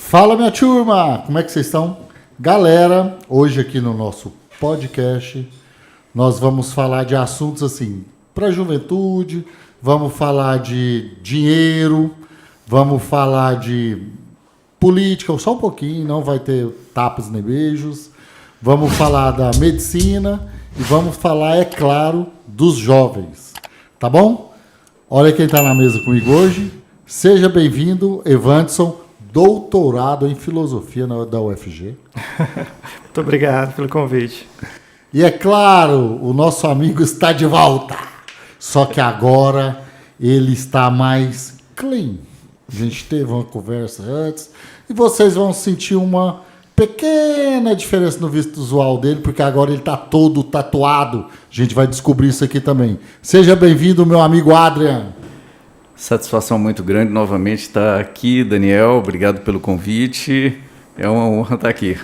Fala, minha turma! Como é que vocês estão? Galera, hoje aqui no nosso podcast, nós vamos falar de assuntos assim, para a juventude, vamos falar de dinheiro, vamos falar de política, só um pouquinho, não vai ter tapas nem beijos, vamos falar da medicina e vamos falar, é claro, dos jovens, tá bom? Olha quem está na mesa comigo hoje, seja bem-vindo, Evandson, doutorado em filosofia da UFG. Muito obrigado pelo convite. E é claro, o nosso amigo está de volta. Só que agora ele está mais clean. A gente teve uma conversa antes e vocês vão sentir uma pequena diferença no visual dele, porque agora ele está todo tatuado. A gente vai descobrir isso aqui também. Seja bem-vindo, meu amigo Adrian. Satisfação muito grande novamente estar aqui, Daniel. Obrigado pelo convite. É uma honra estar aqui,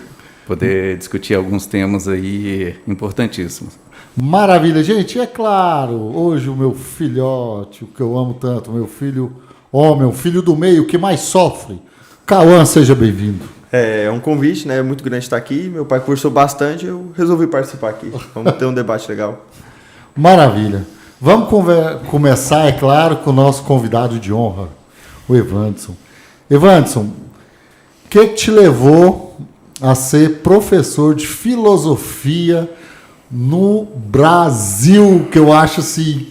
poder discutir alguns temas aí importantíssimos. Maravilha, gente. É claro, hoje o meu filhote, o que eu amo tanto, meu filho homem, o filho do meio que mais sofre. Cauã, seja bem-vindo. É um convite, né? É muito grande estar aqui. Meu pai conversou bastante, eu resolvi participar aqui. Vamos ter um debate legal. Maravilha. Vamos começar, é claro, com o nosso convidado de honra, o Evandson. Evandson, o que te levou a ser professor de filosofia no Brasil? Que eu acho assim...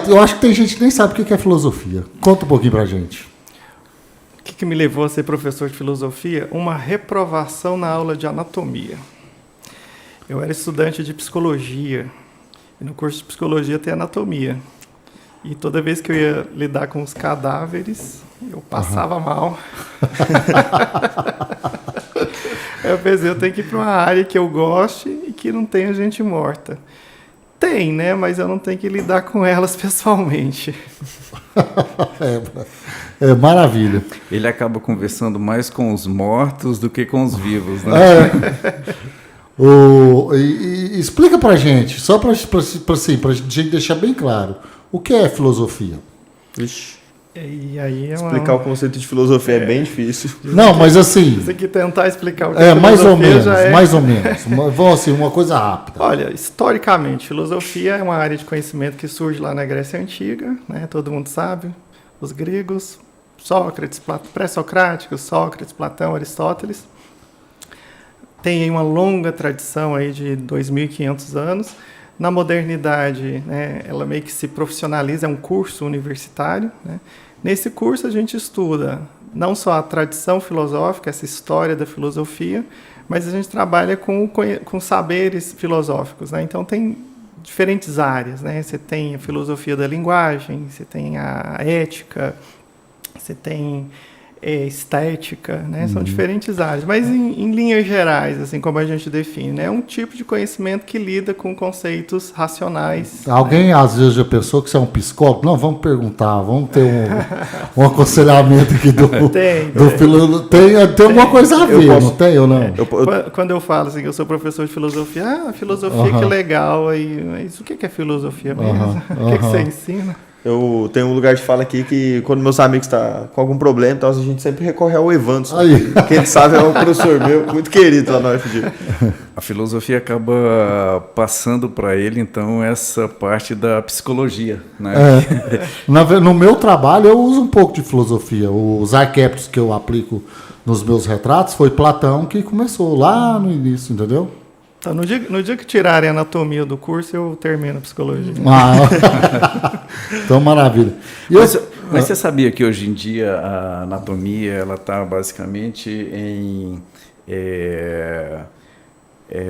eu acho que tem gente que nem sabe o que é filosofia. Conta um pouquinho pra gente. O que me levou a ser professor de filosofia? Uma reprovação na aula de anatomia. Eu era estudante de psicologia. E no curso de psicologia tem anatomia. E toda vez que eu ia lidar com os cadáveres, eu passava mal. Eu pensei, eu tenho que ir para uma área que eu goste e que não tenha gente morta. Tem, né? Mas eu não tenho que lidar com elas pessoalmente. É maravilha. Ele acaba conversando mais com os mortos do que com os vivos, né? Explica pra gente, só pra gente deixar bem claro, o que é filosofia? Ixi. E aí Explicar o conceito de filosofia é bem difícil. Não, mas assim... Você que tentar explicar o que é mais ou filosofia menos, já é... mais ou menos. Vamos assim, uma coisa rápida. Olha, historicamente, filosofia é uma área de conhecimento que surge lá na Grécia Antiga, né? Todo mundo sabe, os gregos, Sócrates, pré-socráticos, Sócrates, Platão, Aristóteles. Tem aí uma longa tradição aí de 2.500 anos. Na modernidade, né, ela meio que se profissionaliza, é um curso universitário, né? Nesse curso a gente estuda não só a tradição filosófica, essa história da filosofia, mas a gente trabalha com saberes filosóficos, né? Então tem diferentes áreas, né? Você tem a filosofia da linguagem, você tem a ética, você tem... estética, né? São diferentes áreas, mas em linhas gerais, assim como a gente define, né? É um tipo de conhecimento que lida com conceitos racionais. Alguém às vezes já pensou que você é um psicólogo? Não, vamos perguntar, vamos ter um aconselhamento aqui do filósofo. Tem alguma coisa a ver, não tem ou não? Quando eu falo assim, que eu sou professor de filosofia, filosofia que legal, mas o que é filosofia mesmo? O que você ensina? Eu tenho um lugar de fala aqui que quando meus amigos estão com algum problema, então, a gente sempre recorre ao Evandson. Quem sabe é um professor meu, muito querido lá na UFG. A filosofia acaba passando para ele, então, essa parte da psicologia, né? No meu trabalho, eu uso um pouco de filosofia. Os arquétipos que eu aplico nos meus retratos foi Platão que começou lá no início, entendeu? Então, no dia que tirarem a anatomia do curso, eu termino a psicologia. Então, maravilha. Mas você sabia que hoje em dia a anatomia ela está basicamente em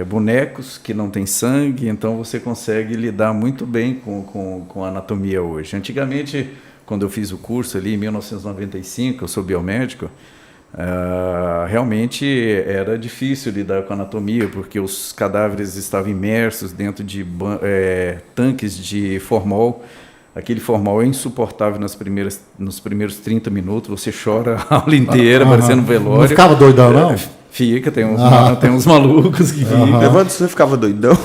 bonecos que não têm sangue, então você consegue lidar muito bem com a anatomia hoje. Antigamente, quando eu fiz o curso ali em 1995, eu sou biomédico, realmente era difícil lidar com a anatomia, porque os cadáveres estavam imersos dentro de tanques de formol. Aquele formol é insuportável nos primeiros 30 minutos, você chora a aula inteira, parecendo um velório. Não ficava doidão, não? Fica, tem uns malucos que ficam. Levando, você ficava doidão.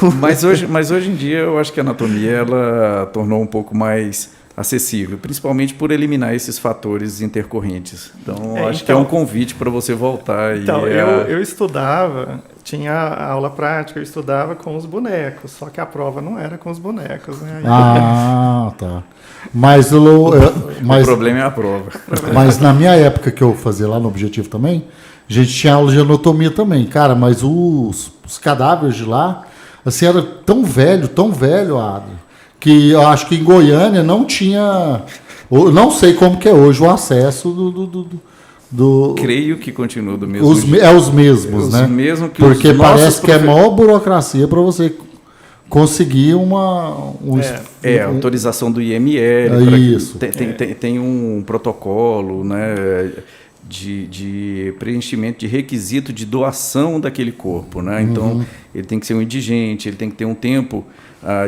Mas hoje em dia eu acho que a anatomia ela tornou um pouco mais acessível, principalmente por eliminar esses fatores intercorrentes. Então, acho que é um convite para você voltar. Então, eu estudava, tinha aula prática, eu estudava com os bonecos, só que a prova não era com os bonecos, né? Ah, tá. Mas o problema é a prova. Mas na minha época que eu fazia lá no Objetivo também, a gente tinha aula de anatomia também, cara, mas os cadáveres de lá, assim, era tão velho, Adri, que eu acho que em Goiânia não tinha, eu não sei como que é hoje o acesso do Creio que continua do mesmo jeito. Os mesmos, né? Mesmo que porque parece que é maior burocracia para você conseguir autorização do IML. Isso. Tem um protocolo, né, de preenchimento de requisito de doação daquele corpo, né? Então, ele tem que ser um indigente, ele tem que ter um tempo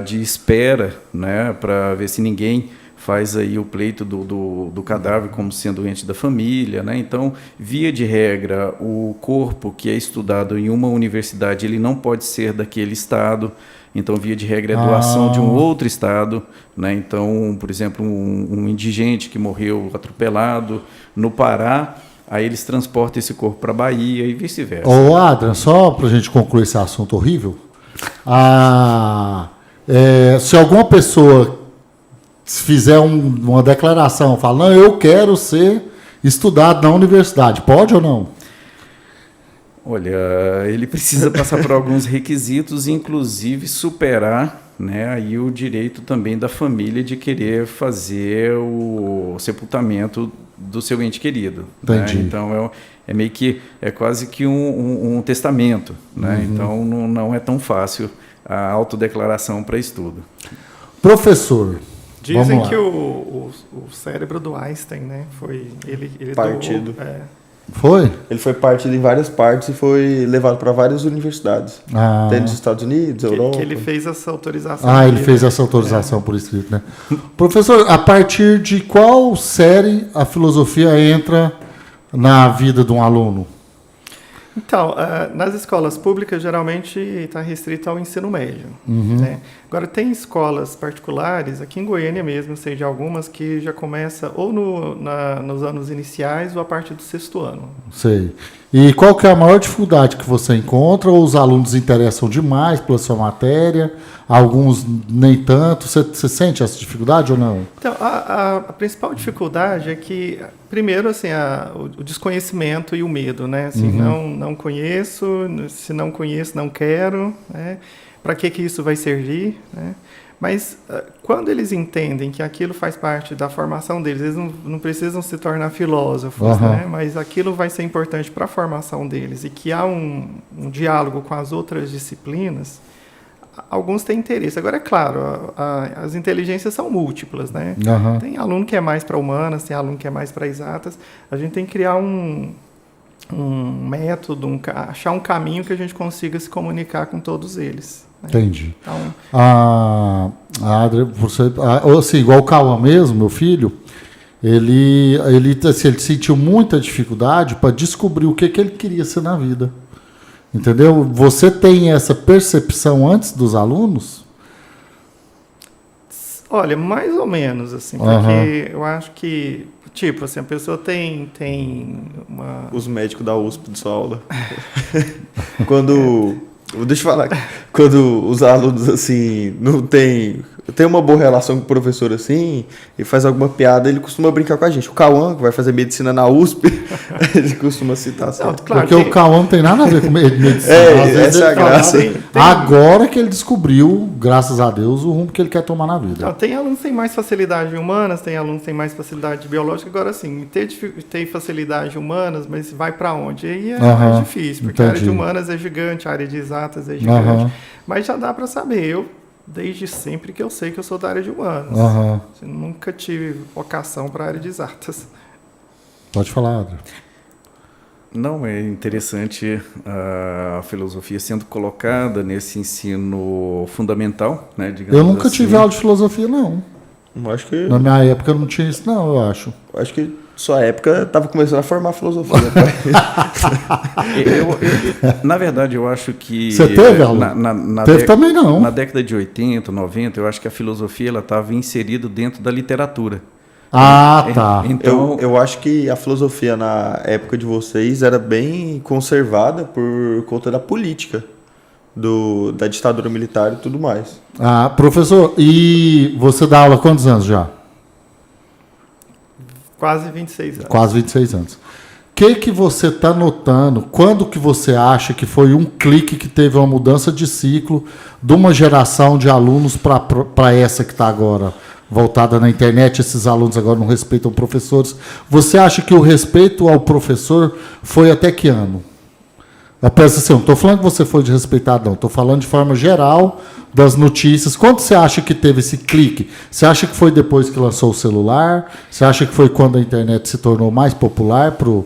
de espera, né, para ver se ninguém faz aí o pleito do cadáver como sendo ente da família, né? Então, via de regra, o corpo que é estudado em uma universidade, ele não pode ser daquele estado. Então, via de regra, é doação de um outro estado, né? Então, por exemplo, um indigente que morreu atropelado no Pará, aí eles transportam esse corpo para a Bahia e vice-versa. Ô, Adrian, só para a gente concluir esse assunto horrível, se alguma pessoa fizer uma declaração, fala, não, eu quero ser estudado na universidade, pode ou não? Olha, ele precisa passar por alguns requisitos, inclusive superar, né, aí o direito também da família de querer fazer o sepultamento do seu ente querido. Entendi. Né? Então, é meio que, é quase que um testamento. Né? Então, não é tão fácil a autodeclaração para estudo. Professor, dizem que o cérebro do Einstein, né, ele partido. Foi? Ele foi partido em várias partes e foi levado para várias universidades. Tem nos Estados Unidos, Europa. Que ele fez essa autorização. Ele fez essa autorização por escrito, né? Professor, a partir de qual série a filosofia entra na vida de um aluno? Então, nas escolas públicas, geralmente está restrito ao ensino médio. Né? Agora, tem escolas particulares, aqui em Goiânia mesmo, sei de algumas, que já começa ou nos anos iniciais ou a partir do 6º ano. Sei. E qual que é a maior dificuldade que você encontra? Ou os alunos interessam demais pela sua matéria? Alguns nem tanto. Você sente essa dificuldade ou não? Então, a principal dificuldade é que, primeiro, assim, o desconhecimento e o medo, né? Assim, não conheço, se não conheço, não quero, né? Para que isso vai servir, né? Mas quando eles entendem que aquilo faz parte da formação deles, eles não precisam se tornar filósofos, né? Mas aquilo vai ser importante para a formação deles e que há um diálogo com as outras disciplinas, alguns têm interesse. Agora, é claro, as inteligências são múltiplas, né? Tem aluno que é mais para humanas, tem aluno que é mais para exatas. A gente tem que criar um método, achar um caminho que a gente consiga se comunicar com todos eles. Né? Entendi. Então, Adri, assim, igual o Cauã mesmo, meu filho, ele sentiu muita dificuldade para descobrir o que ele queria ser na vida. Entendeu? Você tem essa percepção antes dos alunos? Olha, mais ou menos, assim, porque eu acho que, tipo, assim, a pessoa tem uma... Os médicos da USP de sua aula. Deixa eu falar, quando os alunos, assim, não tem uma boa relação com o professor, assim, e faz alguma piada, ele costuma brincar com a gente. O Cauã, que vai fazer medicina na USP, ele costuma citar assim. Não, claro, porque o Cauã não tem nada a ver com medicina. Essa é a graça. Agora que ele descobriu, graças a Deus, o rumo que ele quer tomar na vida. Não, tem alunos que têm mais facilidade em humanas, tem alunos que têm mais facilidade em biológica. Agora, assim, ter facilidade em humanas, mas vai para onde? Aí é mais difícil, porque a área de humanas é gigante, a área de exatas é gigante. Mas já dá para saber. Desde sempre que eu sei que eu sou da área de humanas. Nunca tive vocação para a área de exatas. Pode falar, Adriano. Não, é interessante a filosofia sendo colocada nesse ensino fundamental, né? Digamos eu nunca assim. tive aula de filosofia, não. Acho que... Na minha época não tinha isso, não, eu acho. Acho que Sua época tava começando a formar filosofia. Na verdade, eu acho que... Você teve aula? Teve também não. Na década de 80, 90, eu acho que a filosofia estava inserida dentro da literatura. Ah, tá. Então, eu acho que a filosofia na época de vocês era bem conservada por conta da política, da ditadura militar e tudo mais. Ah, professor, e você dá aula há quantos anos já? Quase 26 anos. Quase 26 anos. O que você está notando? Quando que você acha que foi um clique que teve uma mudança de ciclo de uma geração de alunos para essa que está agora voltada na internet? Esses alunos agora não respeitam professores. Você acha que o respeito ao professor foi até que ano? Eu penso assim, não estou falando que você foi desrespeitado, não. Estou falando de forma geral das notícias. Quando você acha que teve esse clique? Você acha que foi depois que lançou o celular? Você acha que foi quando a internet se tornou mais popular pro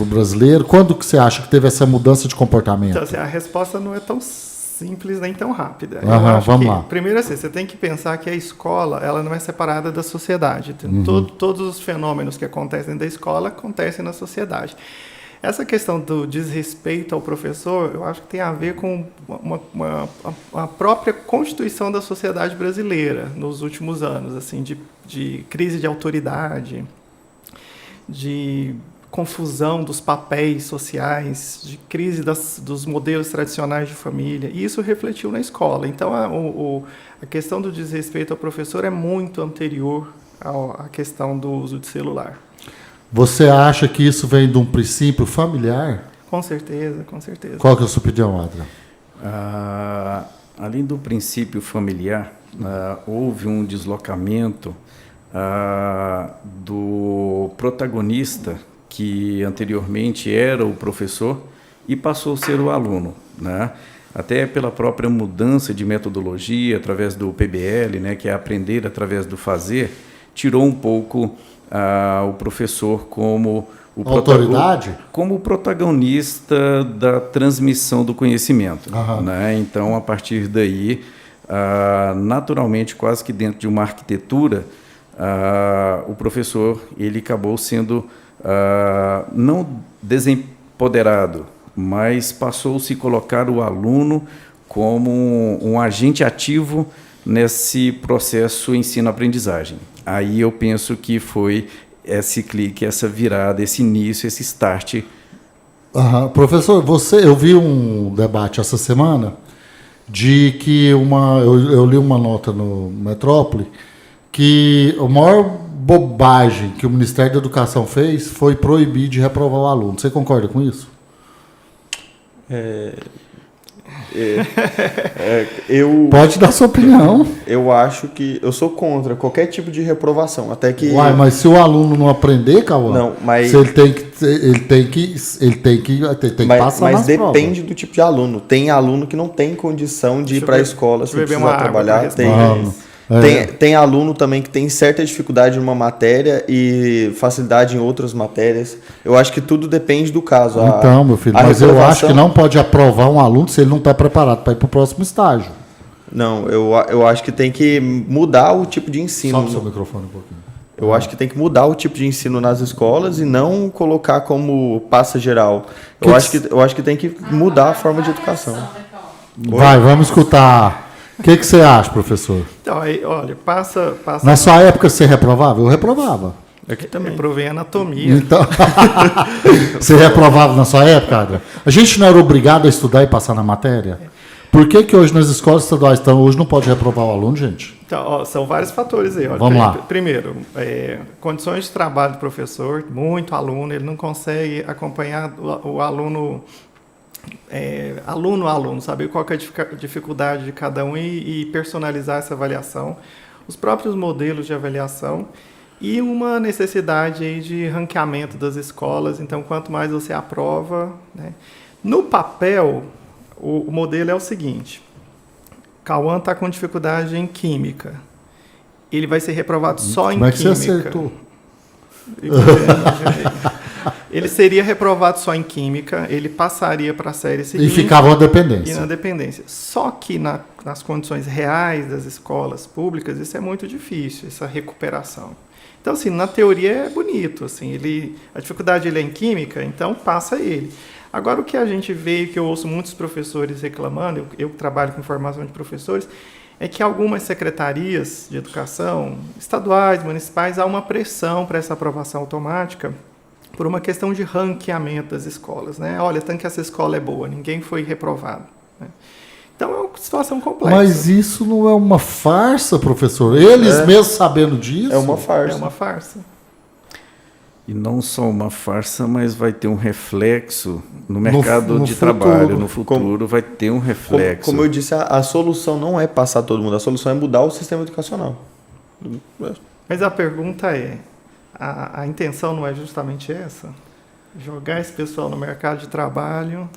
brasileiro? Quando que você acha que teve essa mudança de comportamento? Então, assim, a resposta não é tão simples nem tão rápida. Vamos lá. Primeiro, assim, você tem que pensar que a escola ela não é separada da sociedade. Todos os fenômenos que acontecem da escola acontecem na sociedade. Essa questão do desrespeito ao professor, eu acho que tem a ver com a própria constituição da sociedade brasileira nos últimos anos, assim, de crise de autoridade, de confusão dos papéis sociais, de crise dos modelos tradicionais de família. E isso refletiu na escola. Então, a questão do desrespeito ao professor é muito anterior à questão do uso de celular. Você acha que isso vem de um princípio familiar? Com certeza, com certeza. Qual que é a sua opinião, Adra? Além do princípio familiar, houve um deslocamento do protagonista, que anteriormente era o professor, e passou a ser o aluno, né? Até pela própria mudança de metodologia, através do PBL, né, que é aprender através do fazer, tirou um pouco o professor como autoridade? Como o protagonista da transmissão do conhecimento. Uhum. Né? Então, a partir daí, naturalmente, quase que dentro de uma arquitetura, o professor ele acabou sendo não desempoderado, mas passou a se colocar o aluno como um agente ativo nesse processo ensino-aprendizagem. Aí eu penso que foi esse clique, essa virada, esse início, esse start. Professor, eu vi um debate essa semana de que eu li uma nota no Metrópole que a maior bobagem que o Ministério da Educação fez foi proibir de reprovar o aluno. Você concorda com isso? Pode dar sua opinião. Eu acho que eu sou contra qualquer tipo de reprovação, até que. Mas se o aluno não aprender, Cauã, não, mas ele tem que passar nas provas. Depende do tipo de aluno. Tem aluno que não tem condição de ir para a escola, se precisar trabalhar. Tem aluno também que tem certa dificuldade em uma matéria e facilidade em outras matérias. Eu acho que tudo depende do caso. Então, meu filho, mas eu acho que não pode aprovar um aluno se ele não está preparado para ir para o próximo estágio. Não, eu acho que tem que mudar o tipo de ensino. Sobe o seu microfone um pouquinho. Eu acho que tem que mudar o tipo de ensino nas escolas e não colocar como passa geral. Eu acho que tem que mudar a forma de educação. Vamos escutar. O que você acha, professor? Então, aí, olha, passa... Na sua época você reprovava? Eu reprovava. Aqui também. Reprovei anatomia. Então, você reprovava na sua época, Adra? A gente não era obrigado a estudar e passar na matéria? Por que hoje nas escolas estaduais hoje não pode reprovar o aluno, gente? Então, são vários fatores aí. Olha. Vamos lá. Primeiro, condições de trabalho do professor, muito aluno, ele não consegue acompanhar o aluno... aluno a aluno, saber qual que é a dificuldade de cada um e personalizar essa avaliação, os próprios modelos de avaliação e uma necessidade aí de ranqueamento das escolas. Então, quanto mais você aprova, né? No papel, o modelo é o seguinte: Cauã está com dificuldade em química, ele vai ser reprovado só em química. Como é que você acertou? Ele seria reprovado só em química, ele passaria para a série seguinte. E ficava na dependência. E na dependência. Só que nas condições reais das escolas públicas, isso é muito difícil, essa recuperação. Então, assim, na teoria é bonito, assim, a dificuldade ele é em química, então passa ele. Agora, o que a gente vê, que eu ouço muitos professores reclamando, eu trabalho com formação de professores, é que algumas secretarias de educação, estaduais, municipais, há uma pressão para essa aprovação automática por uma questão de ranqueamento das escolas, né? Olha, tanto que essa escola é boa, ninguém foi reprovado, né? Então é uma situação complexa. Mas isso não é uma farsa, professor? Eles mesmos sabendo disso? É uma farsa. É uma farsa. E não só uma farsa, mas vai ter um reflexo no mercado no de futuro. trabalho. No futuro vai ter um reflexo. Como eu disse, a solução não é passar todo mundo, a solução é mudar o sistema educacional. Mas a pergunta é, a intenção não é justamente essa? Jogar esse pessoal no mercado de trabalho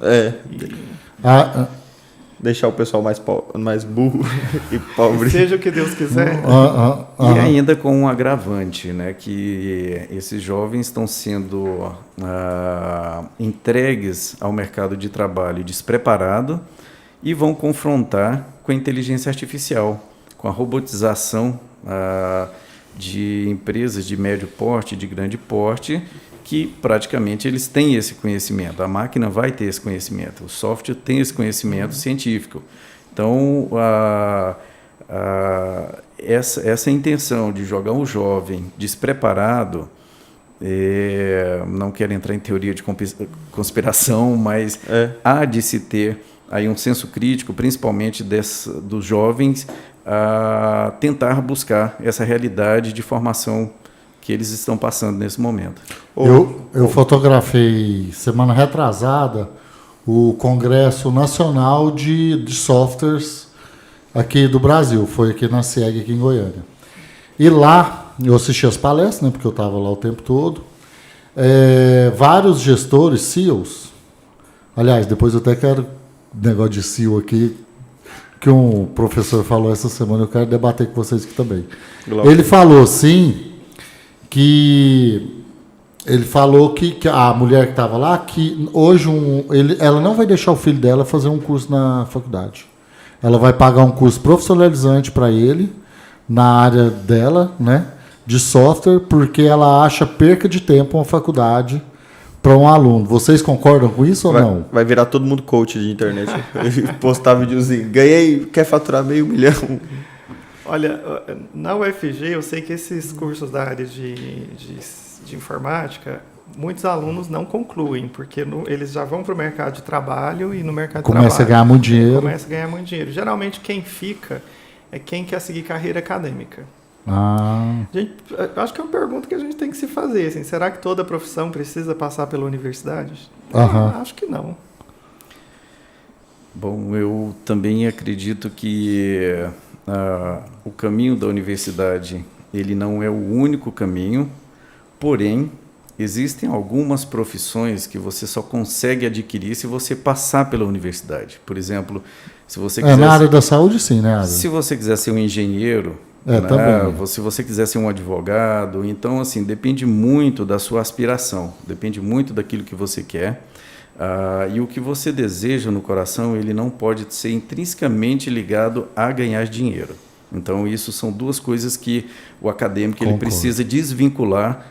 Deixar o pessoal mais burro e pobre. seja o que Deus quiser. E ainda com um agravante, né, que esses jovens estão sendo entregues ao mercado de trabalho despreparado e vão confrontar com a inteligência artificial, com a robotização de empresas de médio porte, de grande porte, que praticamente eles têm esse conhecimento. A máquina vai ter esse conhecimento, o software tem esse conhecimento científico. Então, essa intenção de jogar um jovem despreparado, não quero entrar em teoria de conspiração, mas há de se ter aí um senso crítico, principalmente dos jovens, a tentar buscar essa realidade de formação que eles estão passando nesse momento. Eu fotografei semana retrasada o Congresso Nacional de Softwares aqui do Brasil. Foi aqui na SEG, aqui em Goiânia. E lá, eu assisti as palestras, né, porque eu estava lá o tempo todo. Vários gestores, CEOs. Aliás, depois eu até quero negócio de CEO aqui, que um professor falou essa semana, eu quero debater com vocês aqui também. Ele falou assim, que a mulher que estava lá, que hoje ela não vai deixar o filho dela fazer um curso na faculdade. Ela vai pagar um curso profissionalizante para ele, na área dela, né, de software, porque ela acha perca de tempo uma faculdade para um aluno. Vocês concordam com isso ou não? Vai virar todo mundo coach de internet. Postar videozinho. Ganhei, quer faturar $500 mil. Olha, na UFG eu sei que esses cursos da área de informática, muitos alunos não concluem, porque eles já vão para o mercado de trabalho e no mercado de trabalho... Começa a ganhar muito dinheiro. Começa a ganhar muito dinheiro. Geralmente quem fica é quem quer seguir carreira acadêmica. Acho que é uma pergunta que a gente tem que se fazer. Assim, será que toda profissão precisa passar pela universidade? Acho que não. Bom, eu também acredito que o caminho da universidade ele não é o único caminho, porém, existem algumas profissões que você só consegue adquirir se você passar pela universidade. Por exemplo, se você quiser... na área da saúde, sim, né? Se você quiser ser um engenheiro, também. Se você quiser ser um advogado, então, assim, depende muito da sua aspiração, depende muito daquilo que você quer. E o que você deseja no coração, ele não pode ser intrinsecamente ligado a ganhar dinheiro. Então, isso são duas coisas que o acadêmico ele precisa desvincular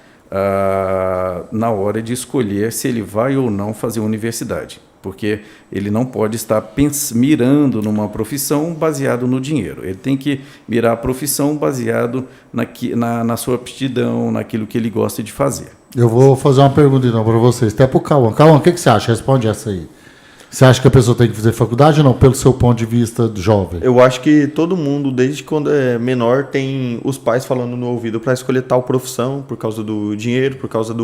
na hora de escolher se ele vai ou não fazer universidade. Porque ele não pode estar mirando numa profissão baseado no dinheiro. Ele tem que mirar a profissão baseado na sua aptidão, naquilo que ele gosta de fazer. Eu vou fazer uma pergunta então para vocês, até para o Cauã. Cauã, o que você acha? Responde essa aí. Você acha que a pessoa tem que fazer faculdade ou não, pelo seu ponto de vista jovem? Eu acho que todo mundo, desde quando é menor, tem os pais falando no ouvido para escolher tal profissão, por causa do dinheiro, por causa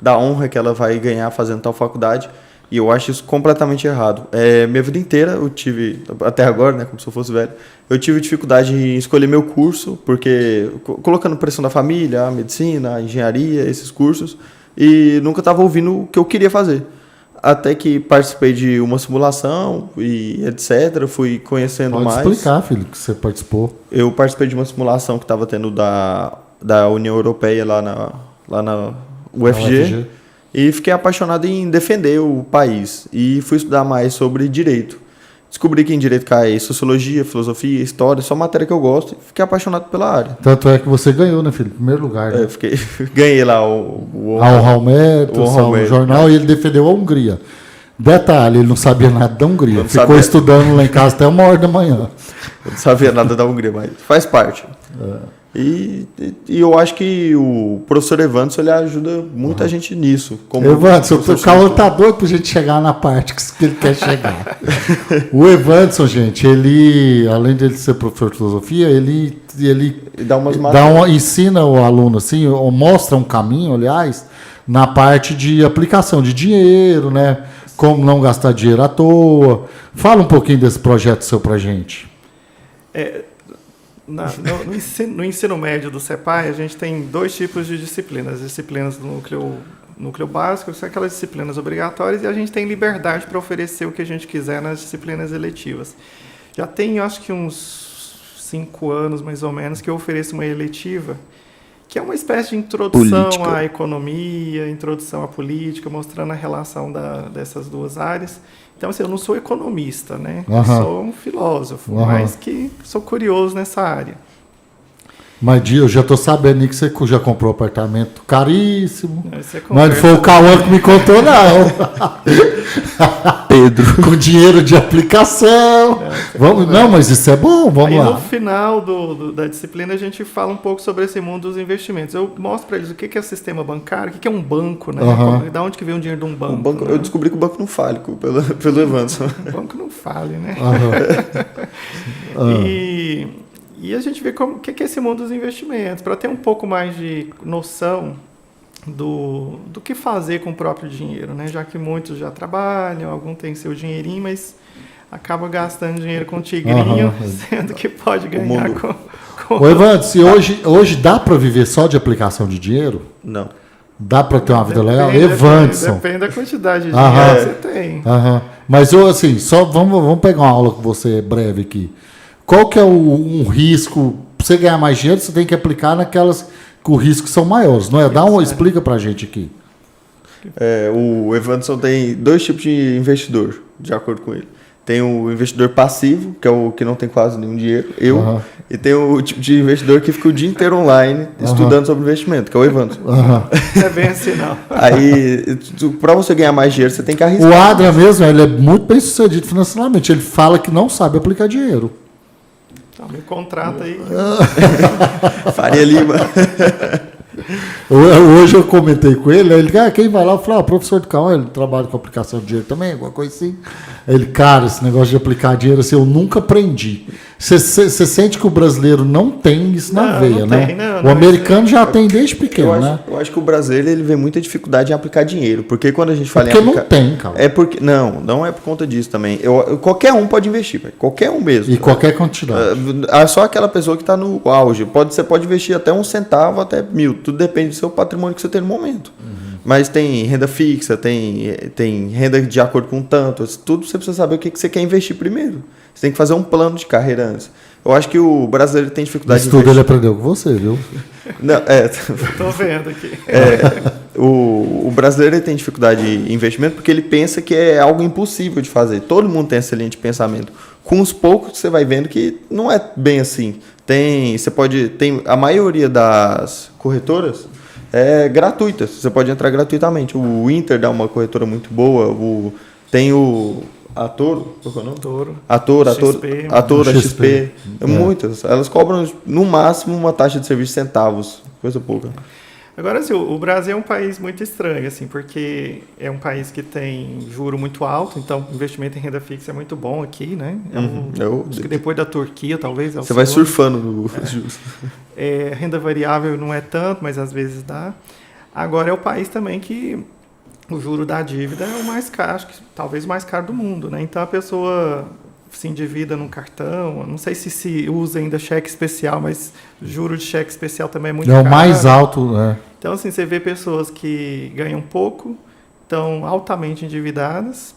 da honra que ela vai ganhar fazendo tal faculdade. E eu acho isso completamente errado. Minha vida inteira eu tive, até agora, né, como se eu fosse velho, eu tive dificuldade em escolher meu curso, porque colocando pressão da família, a medicina, a engenharia, esses cursos, e nunca estava ouvindo o que eu queria fazer. Até que participei de uma simulação e etc, fui conhecendo mais. Pode explicar, filho, que você participou. Eu participei de uma simulação que estava tendo da União Europeia lá na UFG. E fiquei apaixonado em defender o país. E fui estudar mais sobre direito. Descobri que em direito cai sociologia, filosofia, história, só matéria que eu gosto, e fiquei apaixonado pela área. Tanto é que você ganhou, né, filho? Em primeiro lugar. Né? Ganhei lá o o jornal, e ele defendeu a Hungria. Detalhe, ele não sabia nada da Hungria. Ficou estudando lá em casa até 1h da manhã. Eu não sabia nada da Hungria, mas faz parte. E eu acho que o professor Evanderson, ele ajuda muita gente nisso. Evanderson, o Cauã tá doido pra gente chegar na parte que ele quer chegar. O Evanderson, gente, ele, além de ele ser professor de filosofia, ele ensina o aluno, assim, ou mostra um caminho, aliás, na parte de aplicação de dinheiro, né? Como não gastar dinheiro à toa. Fala um pouquinho desse projeto seu pra gente. No ensino médio do CEPAI, a gente tem 2 tipos de disciplinas. As disciplinas do núcleo básico, que são aquelas disciplinas obrigatórias, e a gente tem liberdade para oferecer o que a gente quiser nas disciplinas eletivas. Já tem, acho que uns 5 anos, mais ou menos, que eu ofereço uma eletiva, que é uma espécie de introdução à economia, introdução à política, mostrando a relação dessas duas áreas. Então, assim, eu não sou economista, né? Eu sou um filósofo, mas que sou curioso nessa área. Mas eu já estou sabendo que você já comprou apartamento caríssimo. Mas não foi o Cauã que me contou, não. Pedro. Com dinheiro de aplicação. Não, mas isso é bom, vamos lá. No final da disciplina, a gente fala um pouco sobre esse mundo dos investimentos. Eu mostro para eles o que é o sistema bancário, o que é um banco, né? Da onde que vem o dinheiro de um banco. Né? Eu descobri que o banco não fale pelo Evanderson. O banco não fale, né? E a gente vê o que é esse mundo dos investimentos, para ter um pouco mais de noção do que fazer com o próprio dinheiro, né? Já que muitos já trabalham, alguns têm seu dinheirinho, mas acaba gastando dinheiro com tigrinho, sendo que pode ganhar com... Ô, Evanderson, hoje dá para viver só de aplicação de dinheiro? Não. Dá para ter uma vida legal? Evanderson. Depende da quantidade de dinheiro que você tem. Mas eu, assim, só vamos pegar uma aula com você breve aqui. Qual que é um risco? Para você ganhar mais dinheiro, você tem que aplicar naquelas que os riscos são maiores, não é? Explica para a gente aqui. O Evanderson tem 2 tipos de investidor, de acordo com ele. Tem o investidor passivo, que é o que não tem quase nenhum dinheiro, e tem o tipo de investidor que fica o dia inteiro online estudando sobre investimento, que é o Evanderson. É bem assim, não. Aí, para você ganhar mais dinheiro, você tem que arriscar. O Adrian mesmo, ele é muito bem sucedido financeiramente. Ele fala que não sabe aplicar dinheiro. Então, me contrata aí. Faria Lima. Hoje eu comentei com ele, quem vai lá? Eu falei, professor do Cauã, ele trabalha com aplicação de dinheiro também, alguma coisa assim. Ele, cara, esse negócio de aplicar dinheiro, assim, eu nunca aprendi. Você sente que o brasileiro não tem isso na veia, né? O americano já tem desde pequeno, né? Eu acho que o brasileiro, ele vê muita dificuldade em aplicar dinheiro, porque quando a gente fala porque não tem, cara. Não é por conta disso também. Qualquer um pode investir, qualquer um mesmo. E qualquer quantidade. Só aquela pessoa que está no auge. Você pode investir até 1 centavo, até 1.000. Tudo depende do seu patrimônio que você tem no momento. Mas tem renda fixa, tem renda de acordo com tanto. Tudo você precisa saber o que você quer investir primeiro. Você tem que fazer um plano de carreira antes. Eu acho que o brasileiro tem dificuldade de investir. Isso tudo ele aprendeu com você, viu? Estou vendo aqui. O brasileiro tem dificuldade de investimento porque ele pensa que é algo impossível de fazer. Todo mundo tem essa linha de pensamento. Com os poucos você vai vendo que não é bem assim. A maioria das corretoras é gratuita. Você pode entrar gratuitamente. O Inter dá uma corretora muito boa. Tem o Atoro, qual é o nome? Atoro, XP. Muitas. Elas cobram no máximo uma taxa de serviço de centavos, coisa pouca. Agora, assim, o Brasil é um país muito estranho, assim, porque é um país que tem juro muito alto, então investimento em renda fixa é muito bom aqui, né? Acho que depois da Turquia, talvez. Você vai surfando no juros. Renda variável não é tanto, mas às vezes dá. Agora é o país também que o juro da dívida é o mais caro, acho que talvez o mais caro do mundo, né? Então a pessoa se endivida num cartão, não sei se usa ainda cheque especial, mas juro de cheque especial também é muito caro. É o mais alto, né? Então, assim, você vê pessoas que ganham pouco, estão altamente endividadas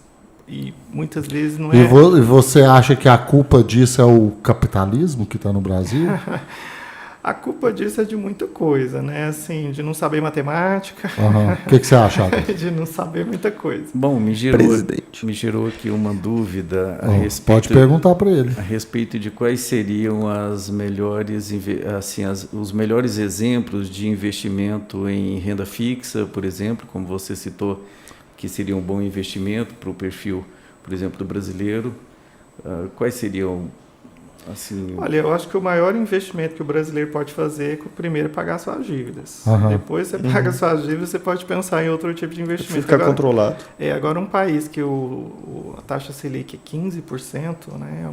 e muitas vezes não é... E você acha que a culpa disso é o capitalismo que está no Brasil? A culpa disso é de muita coisa, né? Assim, de não saber matemática, O que você acha, Adam? de não saber muita coisa. Bom, me gerou aqui uma dúvida a respeito. Pode perguntar para ele. A respeito de quais seriam as melhores, os melhores exemplos de investimento em renda fixa, por exemplo, como você citou, que seria um bom investimento para o perfil, por exemplo, do brasileiro. Quais seriam, assim... Olha, eu acho que o maior investimento que o brasileiro pode fazer é primeiro pagar suas dívidas. Depois você paga suas dívidas, você pode pensar em outro tipo de investimento. Ficar controlado. Agora um país que a taxa Selic é 15%, né,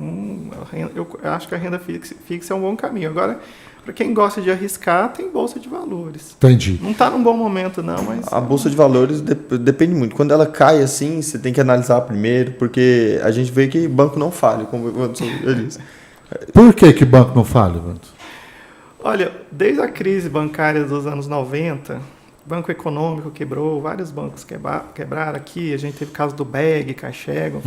eu acho que a renda fixa é um bom caminho. Agora, para quem gosta de arriscar, tem bolsa de valores. Entendi. Não está num bom momento, não, mas... A bolsa de valores depende muito. Quando ela cai assim, você tem que analisar primeiro, porque a gente vê que banco não falha, como o Anderson disse. Por que banco não falha, Vanto? Olha, desde a crise bancária dos anos 90, Banco Econômico quebrou, vários bancos quebraram aqui, a gente teve o caso do BEG, Caixego.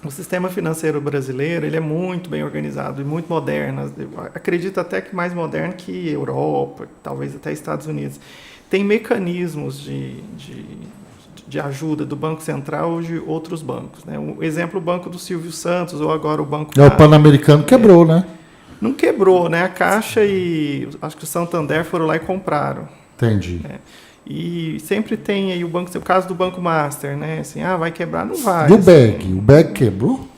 O sistema financeiro brasileiro, ele é muito bem organizado e muito moderno. Acredito até que mais moderno que Europa, talvez até Estados Unidos. Tem mecanismos de ajuda do Banco Central ou de outros bancos, né? Um exemplo, o Banco do Silvio Santos, ou agora o Banco... O Pan-Americano quebrou, né? Não quebrou, né? A Caixa e acho que o Santander foram lá e compraram. Entendi. E sempre tem aí o caso do Banco Master, né? Assim, vai quebrar, não vai. E o assim. BEG? O BEG quebrou?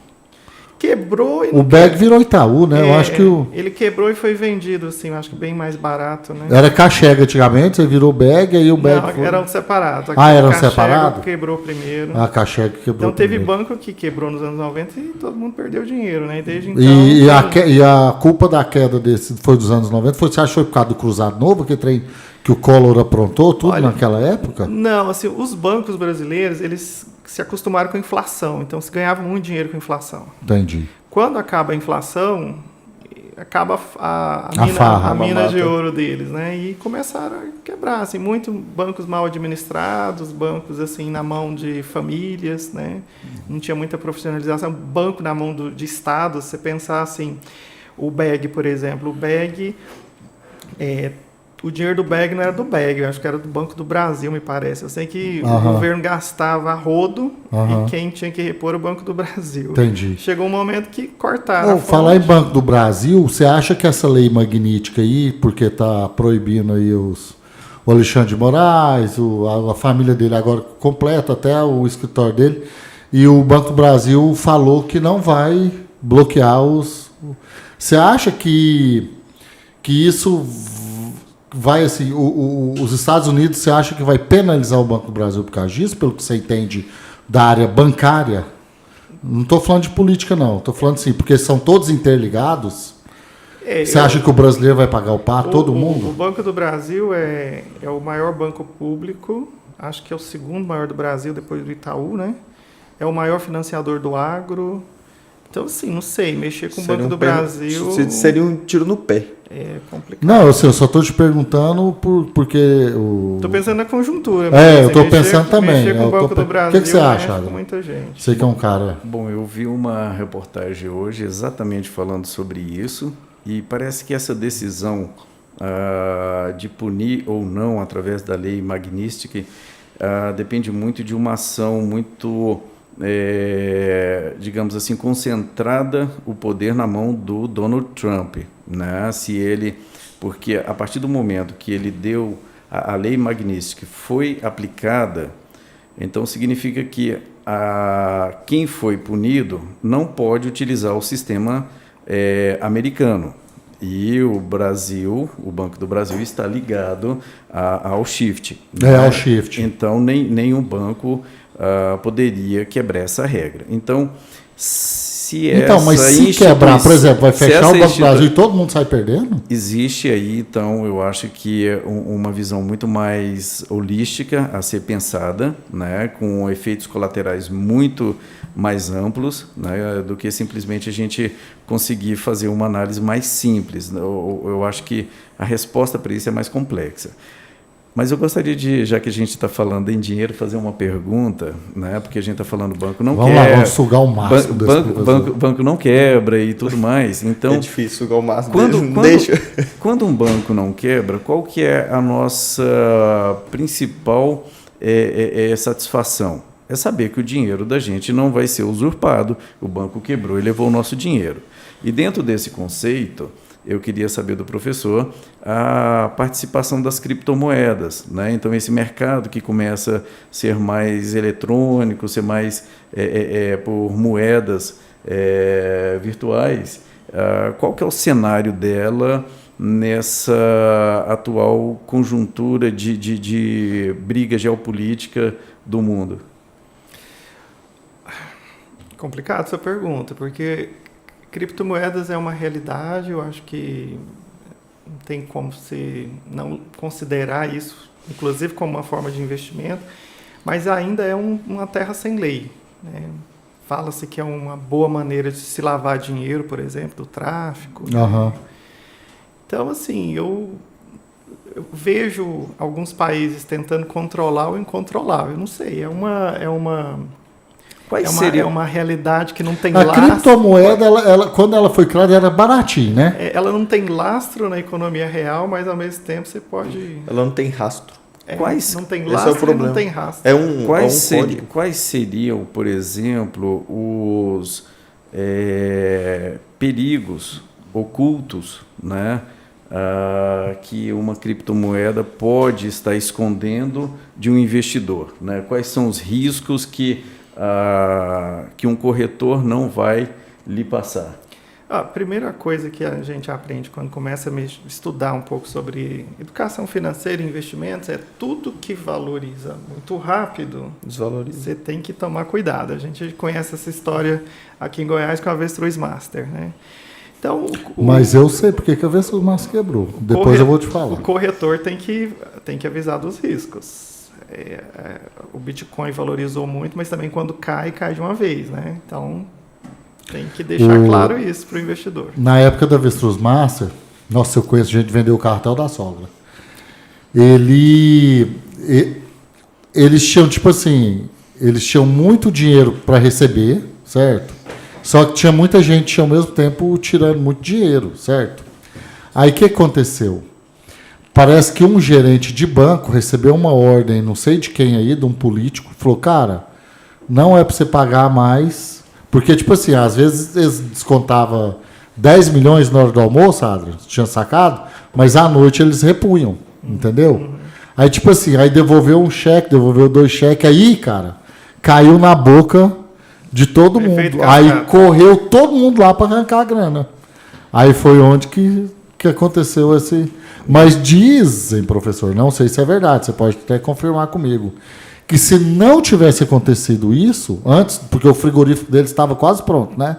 Quebrou e o BEG virou Itaú, né? Eu acho que ele quebrou e foi vendido, assim, eu acho que bem mais barato, né? Era Caixega antigamente, você virou BEG, aí o BEG Não, eram separados. Eram separados? Quebrou primeiro. A Caixega quebrou Então teve primeiro. banco que quebrou nos anos 90 e todo mundo perdeu dinheiro, né? E desde então... E a culpa da queda desse foi dos anos 90? Você acha que foi por causa do Cruzado Novo, que o Collor aprontou tudo naquela época? Não, assim, os bancos brasileiros, eles se acostumaram com a inflação, então se ganhava muito dinheiro com a inflação. Entendi. Quando acaba a inflação, acaba a mina de ouro deles, né? E começaram a quebrar, assim, muitos bancos mal administrados, bancos assim na mão de famílias, né? Não tinha muita profissionalização, banco na mão de estados. Você pensar assim, o BEG, por exemplo, o BEG o dinheiro do BEG não era do BEG, eu acho que era do Banco do Brasil, me parece. Eu sei que o governo gastava a rodo e quem tinha que repor era o Banco do Brasil. Entendi. Chegou um momento que cortaram. Falar em Banco do Brasil, você acha que essa lei magnífica aí, porque está proibindo aí o Alexandre de Moraes, a família dele agora completa, até o escritório dele, e o Banco do Brasil falou que não vai bloquear Você acha que isso vai assim, os Estados Unidos, você acha que vai penalizar o Banco do Brasil por causa disso, pelo que você entende da área bancária? Não estou falando de política, não. Estou falando assim, porque são todos interligados. Você acha que o brasileiro vai pagar o pato, todo mundo? O Banco do Brasil é o maior banco público, acho que é o segundo maior do Brasil, depois do Itaú, né? É o maior financiador do agro. Então, assim, não sei, mexer com o Banco do Brasil... Seria um tiro no pé. É complicado. Não, eu só estou te perguntando porque... Estou pensando na conjuntura. Eu estou pensando também. Mexer com o Banco do Brasil, o que você acha, com muita gente. Você que é um cara... Bom, eu vi uma reportagem hoje exatamente falando sobre isso e parece que essa decisão de punir ou não através da lei Magnitsky depende muito de uma ação muito... digamos assim, concentrada o poder na mão do Donald Trump, né? Porque a partir do momento que ele deu a lei Magnitsky foi aplicada, então significa que quem foi punido não pode utilizar o sistema americano. E o Banco do Brasil está ligado ao SWIFT. Ao SWIFT. Então, nenhum banco poderia quebrar essa regra. Então, mas se quebrar, por exemplo, vai fechar o Banco do Brasil e todo mundo sai perdendo? Existe aí, então, eu acho que é uma visão muito mais holística a ser pensada, né, com efeitos colaterais muito mais amplos, né, do que simplesmente a gente conseguir fazer uma análise mais simples. Eu acho que a resposta para isso é mais complexa. Mas eu gostaria de, já que a gente está falando em dinheiro, fazer uma pergunta, né? Porque a gente está falando banco não Vamos quebra. lá, vamos sugar o máximo desse professor. Banco não quebra e tudo mais. Então, É difícil sugar o máximo quando, deles, não quando, deixa. quando um banco não quebra, qual que é a nossa principal satisfação? É saber que o dinheiro da gente não vai ser usurpado. O banco quebrou e levou o nosso dinheiro. E dentro desse conceito, eu queria saber do professor a participação das criptomoedas, né? Então, esse mercado que começa a ser mais eletrônico, ser mais por moedas virtuais, qual que é o cenário dela nessa atual conjuntura de briga geopolítica do mundo? Complicado essa pergunta, porque criptomoedas é uma realidade, eu acho que não tem como se não considerar isso, inclusive como uma forma de investimento, mas ainda é uma terra sem lei, né? Fala-se que é uma boa maneira de se lavar dinheiro, por exemplo, do tráfico. Aham. Então, assim, eu vejo alguns países tentando controlar o incontrolável. Eu não sei, é uma realidade que não tem A lastro. criptomoeda, quando ela foi criada, era baratinho, né? Ela não tem lastro na economia real, mas ao mesmo tempo você pode... Ela não tem rastro. Não tem Esse é o lastro e problema. não tem rastro. É um código. Quais seriam, por exemplo, os perigos ocultos, né, que uma criptomoeda pode estar escondendo de um investidor, né? Quais são os riscos que um corretor não vai lhe passar? A primeira coisa que a gente aprende quando começa a estudar um pouco sobre educação financeira e investimentos é tudo que valoriza muito rápido, Desvaloriza. você tem que tomar cuidado. A gente conhece essa história aqui em Goiás com a Avestruz Master, né? Então, Mas eu sei porque que a Avestruz Master quebrou. Depois eu vou te falar. O corretor tem que avisar dos riscos. O Bitcoin valorizou muito, mas também quando cai de uma vez, né? Então, tem que deixar claro isso para o investidor. Na época da Avestruz Master, nossa, eu conheço gente que vendeu o cartel da sogra. Eles tinham, tipo assim, eles tinham muito dinheiro para receber, certo? Só que tinha muita gente ao mesmo tempo tirando muito dinheiro, certo? Aí o que aconteceu? Parece que um gerente de banco recebeu uma ordem, não sei de quem aí, de um político, falou, cara, não é para você pagar mais, porque, tipo assim, às vezes eles descontavam 10 milhões na hora do almoço, Adrian, tinha sacado, mas à noite eles repunham, entendeu? Aí, tipo assim, aí devolveu um cheque, devolveu 2 cheques, aí, cara, caiu na boca de todo Perfeito, mundo. cara. Aí correu todo mundo lá para arrancar a grana. Aí foi onde que aconteceu esse... Mas dizem, professor, não sei se é verdade, você pode até confirmar comigo, que se não tivesse acontecido isso, antes, porque o frigorífico deles estava quase pronto, né?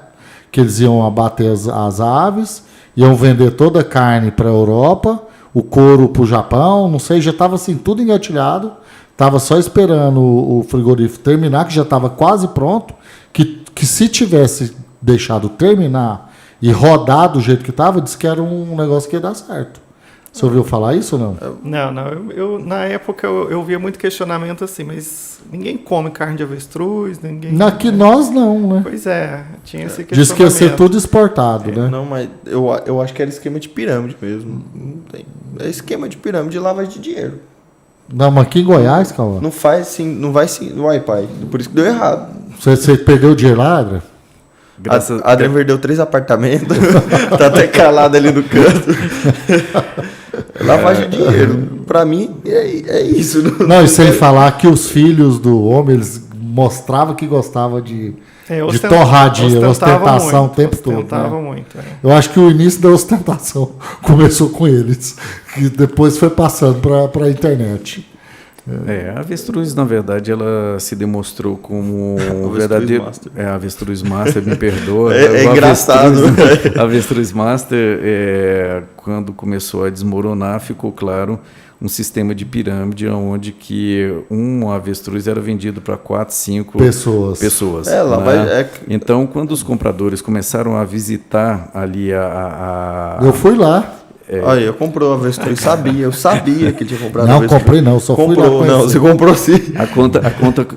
Que eles iam abater as aves, iam vender toda a carne para a Europa, o couro para o Japão, não sei, já estava assim, tudo engatilhado, estava só esperando o frigorífico terminar, que já estava quase pronto, que se tivesse deixado terminar e rodar do jeito que estava, disse que era um negócio que ia dar certo. Você ouviu falar isso ou não? Não. Na época eu via muito questionamento assim, mas ninguém come carne de avestruz, ninguém... Aqui nós não, né? Pois é, tinha esse questionamento. Diz que ia ser tudo exportado, né? Não, mas eu acho que era esquema de pirâmide mesmo. Não tem. É esquema de pirâmide de lavagem de dinheiro. Não, mas aqui em Goiás, calma. Não faz sim, não vai sim. Uai, pai. Por isso que deu errado. Você perdeu o dinheiro lá, Adra? A Adrian vendeu 3 apartamentos. Tá até calado ali no canto. Lavagem de dinheiro. Pra mim, é isso. Não, e sem falar que os filhos do homem, eles mostravam que gostavam de torrar dinheiro, ostentação o tempo todo. Ostentavam né? muito. Eu acho que o início da ostentação começou com eles, que depois foi passando para a internet. A avestruz, na verdade, ela se demonstrou como um Avestruz verdadeiro... Master. A avestruz Master, me perdoa. É engraçado. A avestruz Master, quando começou a desmoronar, ficou claro um sistema de pirâmide onde que um avestruz era vendido para 4, 5 pessoas. Né? Então, quando os compradores começaram a visitar ali Eu fui lá. Olha, eu comprou a avestruz, eu sabia que tinha comprado Não, avestruz. comprei não, só fui lá Comprou, não, conhecer. você comprou sim.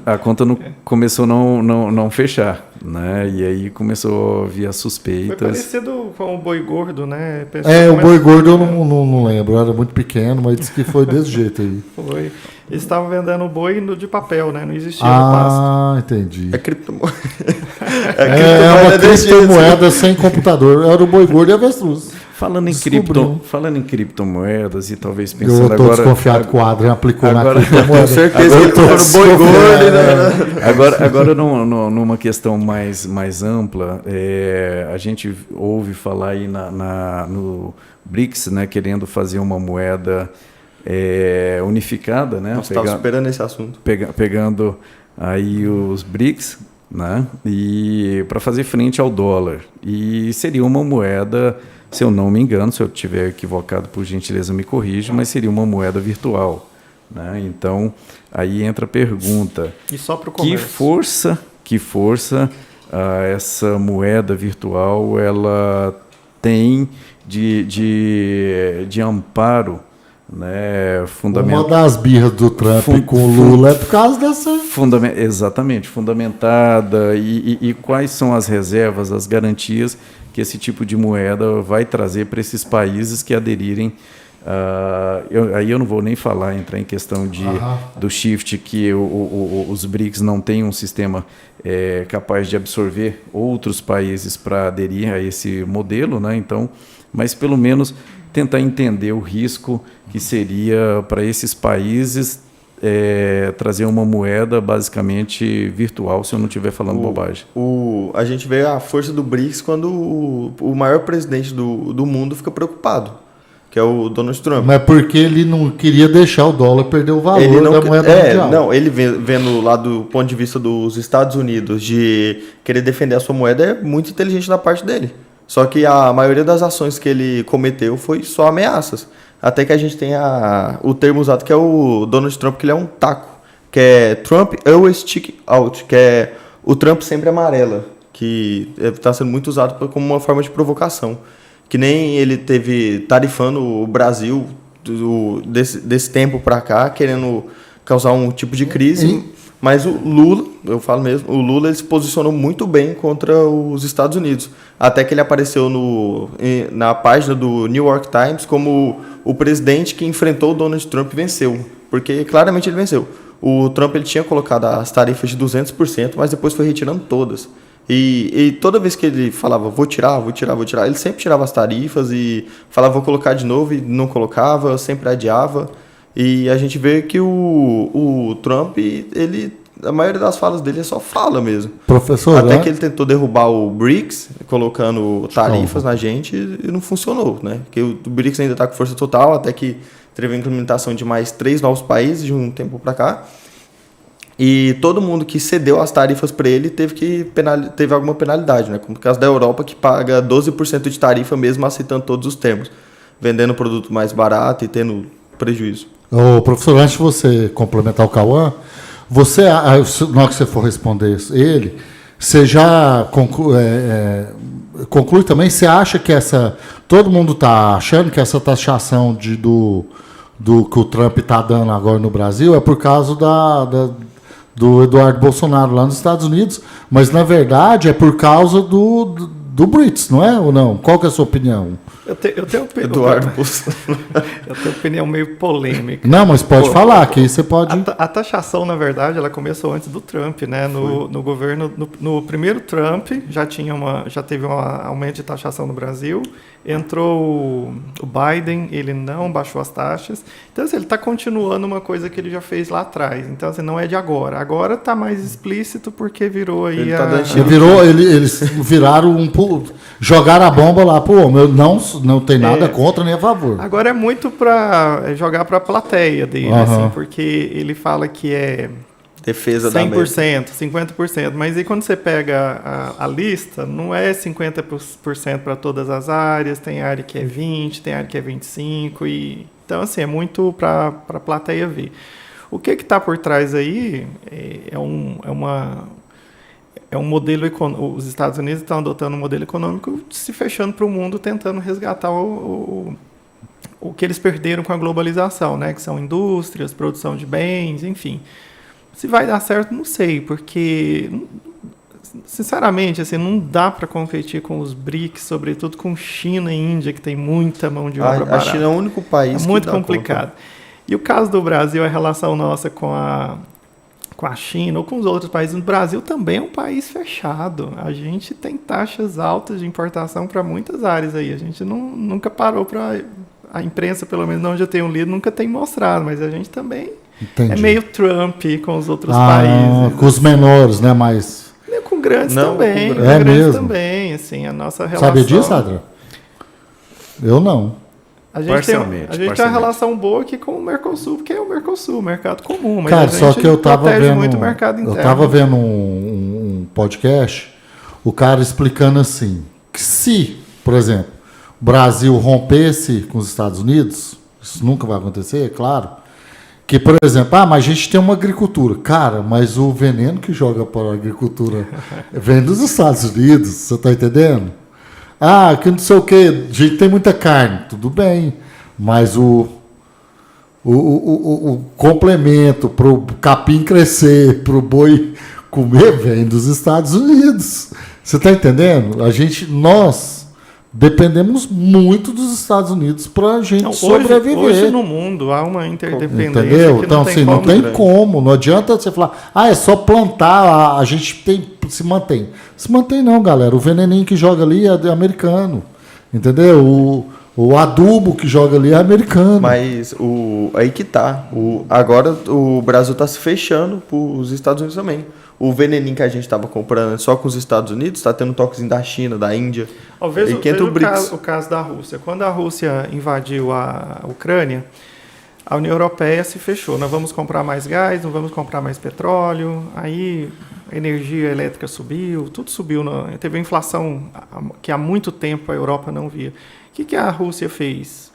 A conta não, começou a não fechar, né? E aí começou a vir as Foi suspeitas. parecido com o boi gordo, né? O boi gordo eu não lembro, eu era muito pequeno, mas disse que foi desse jeito aí. Foi. Eles estavam vendendo boi de papel, né? Não existia no pasto. Ah, entendi. É criptomoeda. É uma desse jeito. criptomoeda sem computador. Era o boi gordo e avestruz. Falando em criptomoedas e talvez Eu pensando tô agora... desconfiado que o Adrian aplicou agora- na criptomoeda. Tenho certeza Agora que ele eu tô tava no boi gordo. desconfiado. Agora numa questão mais ampla, a gente ouve falar aí no BRICS, né, querendo fazer uma moeda unificada, né? Nós estávamos esperando esse assunto. Pegando aí os BRICS, né? E para fazer frente ao dólar. E seria uma moeda, se eu não me engano, se eu estiver equivocado, por gentileza me corrija, mas seria uma moeda virtual, né? Então, aí entra a pergunta: E só para o que comércio. força essa moeda virtual ela tem de amparo, né, Uma das birras do Trump com o Lula é por causa dessa. exatamente, fundamentada, e quais são as reservas, as garantias que esse tipo de moeda vai trazer para esses países que aderirem. Aí eu não vou nem entrar em questão do shift, que os BRICS não têm um sistema capaz de absorver outros países para aderir a esse modelo, né? Então, mas pelo menos tentar entender o risco que seria para esses países trazer uma moeda basicamente virtual, se eu não estiver falando bobagem. A gente vê a força do BRICS quando o maior presidente do mundo fica preocupado, que é o Donald Trump. Mas porque ele não queria deixar o dólar perder o valor da moeda mundial. Não, ele vendo lá do ponto de vista dos Estados Unidos de querer defender a sua moeda é muito inteligente da parte dele. Só que a maioria das ações que ele cometeu foi só ameaças. Até que a gente tem o termo usado que é o Donald Trump, que ele é um taco, que é Trump always stick out, que é o Trump sempre amarela, que está sendo muito usado como uma forma de provocação. Que nem ele teve tarifando o Brasil desse tempo para cá, querendo causar um tipo de crise. Mas o Lula, eu falo mesmo, o Lula ele se posicionou muito bem contra os Estados Unidos. Até que ele apareceu na página do New York Times como o presidente que enfrentou o Donald Trump e venceu. Porque claramente ele venceu. O Trump ele tinha colocado as tarifas de 200%, mas depois foi retirando todas. E toda vez que ele falava, vou tirar, ele sempre tirava as tarifas e falava, vou colocar de novo, e não colocava, sempre adiava. E a gente vê que o Trump, a maioria das falas dele é só fala mesmo. Professor, Até que ele tentou derrubar o BRICS, colocando tarifas na gente, e não funcionou, né? Porque o BRICS ainda está com força total, até que teve a implementação de mais 3 novos países de um tempo para cá. E todo mundo que cedeu as tarifas para ele teve alguma penalidade, né? Como o caso da Europa, que paga 12% de tarifa mesmo aceitando todos os termos, vendendo produto mais barato e tendo prejuízo. Ô, professor, antes de você complementar o Cauã, na hora que você for responder ele, você já conclui também, você acha que todo mundo está achando que essa taxação do que o Trump está dando agora no Brasil é por causa do Eduardo Bolsonaro lá nos Estados Unidos, mas na verdade é por causa do BRICS, não é ou não? Qual que é a sua opinião? Eu tenho Eduardo Bolsonaro. Eu tenho opinião meio polêmica. Não, mas pode falar, que aí você pode... A taxação, na verdade, ela começou antes do Trump, né? No governo, no primeiro Trump, já teve um aumento de taxação no Brasil. Entrou o Biden, ele não baixou as taxas. Então, assim, ele está continuando uma coisa que ele já fez lá atrás. Então, assim, não é de agora. Agora está mais explícito porque virou aí Eles viraram jogaram a bomba lá pro homem. Eu não tem nada contra nem a favor. Agora é muito para jogar para a plateia dele, assim, porque ele fala que é defesa 100%, 50%, mas aí quando você pega a lista, não é 50% para todas as áreas, tem área que é 20%, tem área que é 25%, então assim, é muito para a plateia ver. O que está por trás aí é um modelo econômico. Os Estados Unidos estão adotando um modelo econômico se fechando para o mundo, tentando resgatar o que eles perderam com a globalização, né? Que são indústrias, produção de bens, enfim. Se vai dar certo, não sei, porque, sinceramente, assim, não dá para competir com os BRICS, sobretudo com China e Índia, que tem muita mão de obra barata. A China é o único país que muito dá complicado. E o caso do Brasil, a relação nossa com a China ou com os outros países. O Brasil também é um país fechado. A gente tem taxas altas de importação para muitas áreas aí. A gente nunca parou para... A imprensa, pelo menos onde eu tenho lido, nunca tem mostrado, mas a gente também é meio Trump com os outros países. Com os menores, né? Mas... Com grandes também. Com grandes mesmo. Também, assim, a nossa relação... Sabia disso, Adra? Eu não. A gente tem uma relação boa aqui com o Mercosul, porque é o Mercosul, o mercado comum. Mas cara, a gente só que eu tava vendo, muito o mercado interno. Eu tava vendo um podcast, o cara explicando assim, que se, por exemplo, o Brasil rompesse com os Estados Unidos, isso nunca vai acontecer, é claro, que, por exemplo, mas a gente tem uma agricultura. Cara, mas o veneno que joga para a agricultura vem dos Estados Unidos, você tá entendendo? Que não sei o que, a gente tem muita carne, tudo bem, mas o complemento para o capim crescer, para o boi comer, vem dos Estados Unidos. Você está entendendo? Nós dependemos muito dos Estados Unidos para a gente sobreviver. Hoje no mundo há uma interdependência. Entendeu? Que então, assim, não tem como. Não adianta você falar, é só plantar, a gente se mantém. Se mantém não, galera. O veneninho que joga ali é americano. Entendeu? O adubo que joga ali é americano. Mas aí que tá. Agora o Brasil está se fechando para os Estados Unidos também. O veneninho que a gente estava comprando só com os Estados Unidos está tendo um toquezinho da China, da Índia. Veja o caso da Rússia. Quando a Rússia invadiu a Ucrânia, a União Europeia se fechou. Nós vamos comprar mais gás, não vamos comprar mais petróleo. Aí a energia elétrica subiu, tudo subiu. Teve uma inflação que há muito tempo a Europa não via. O que a Rússia fez?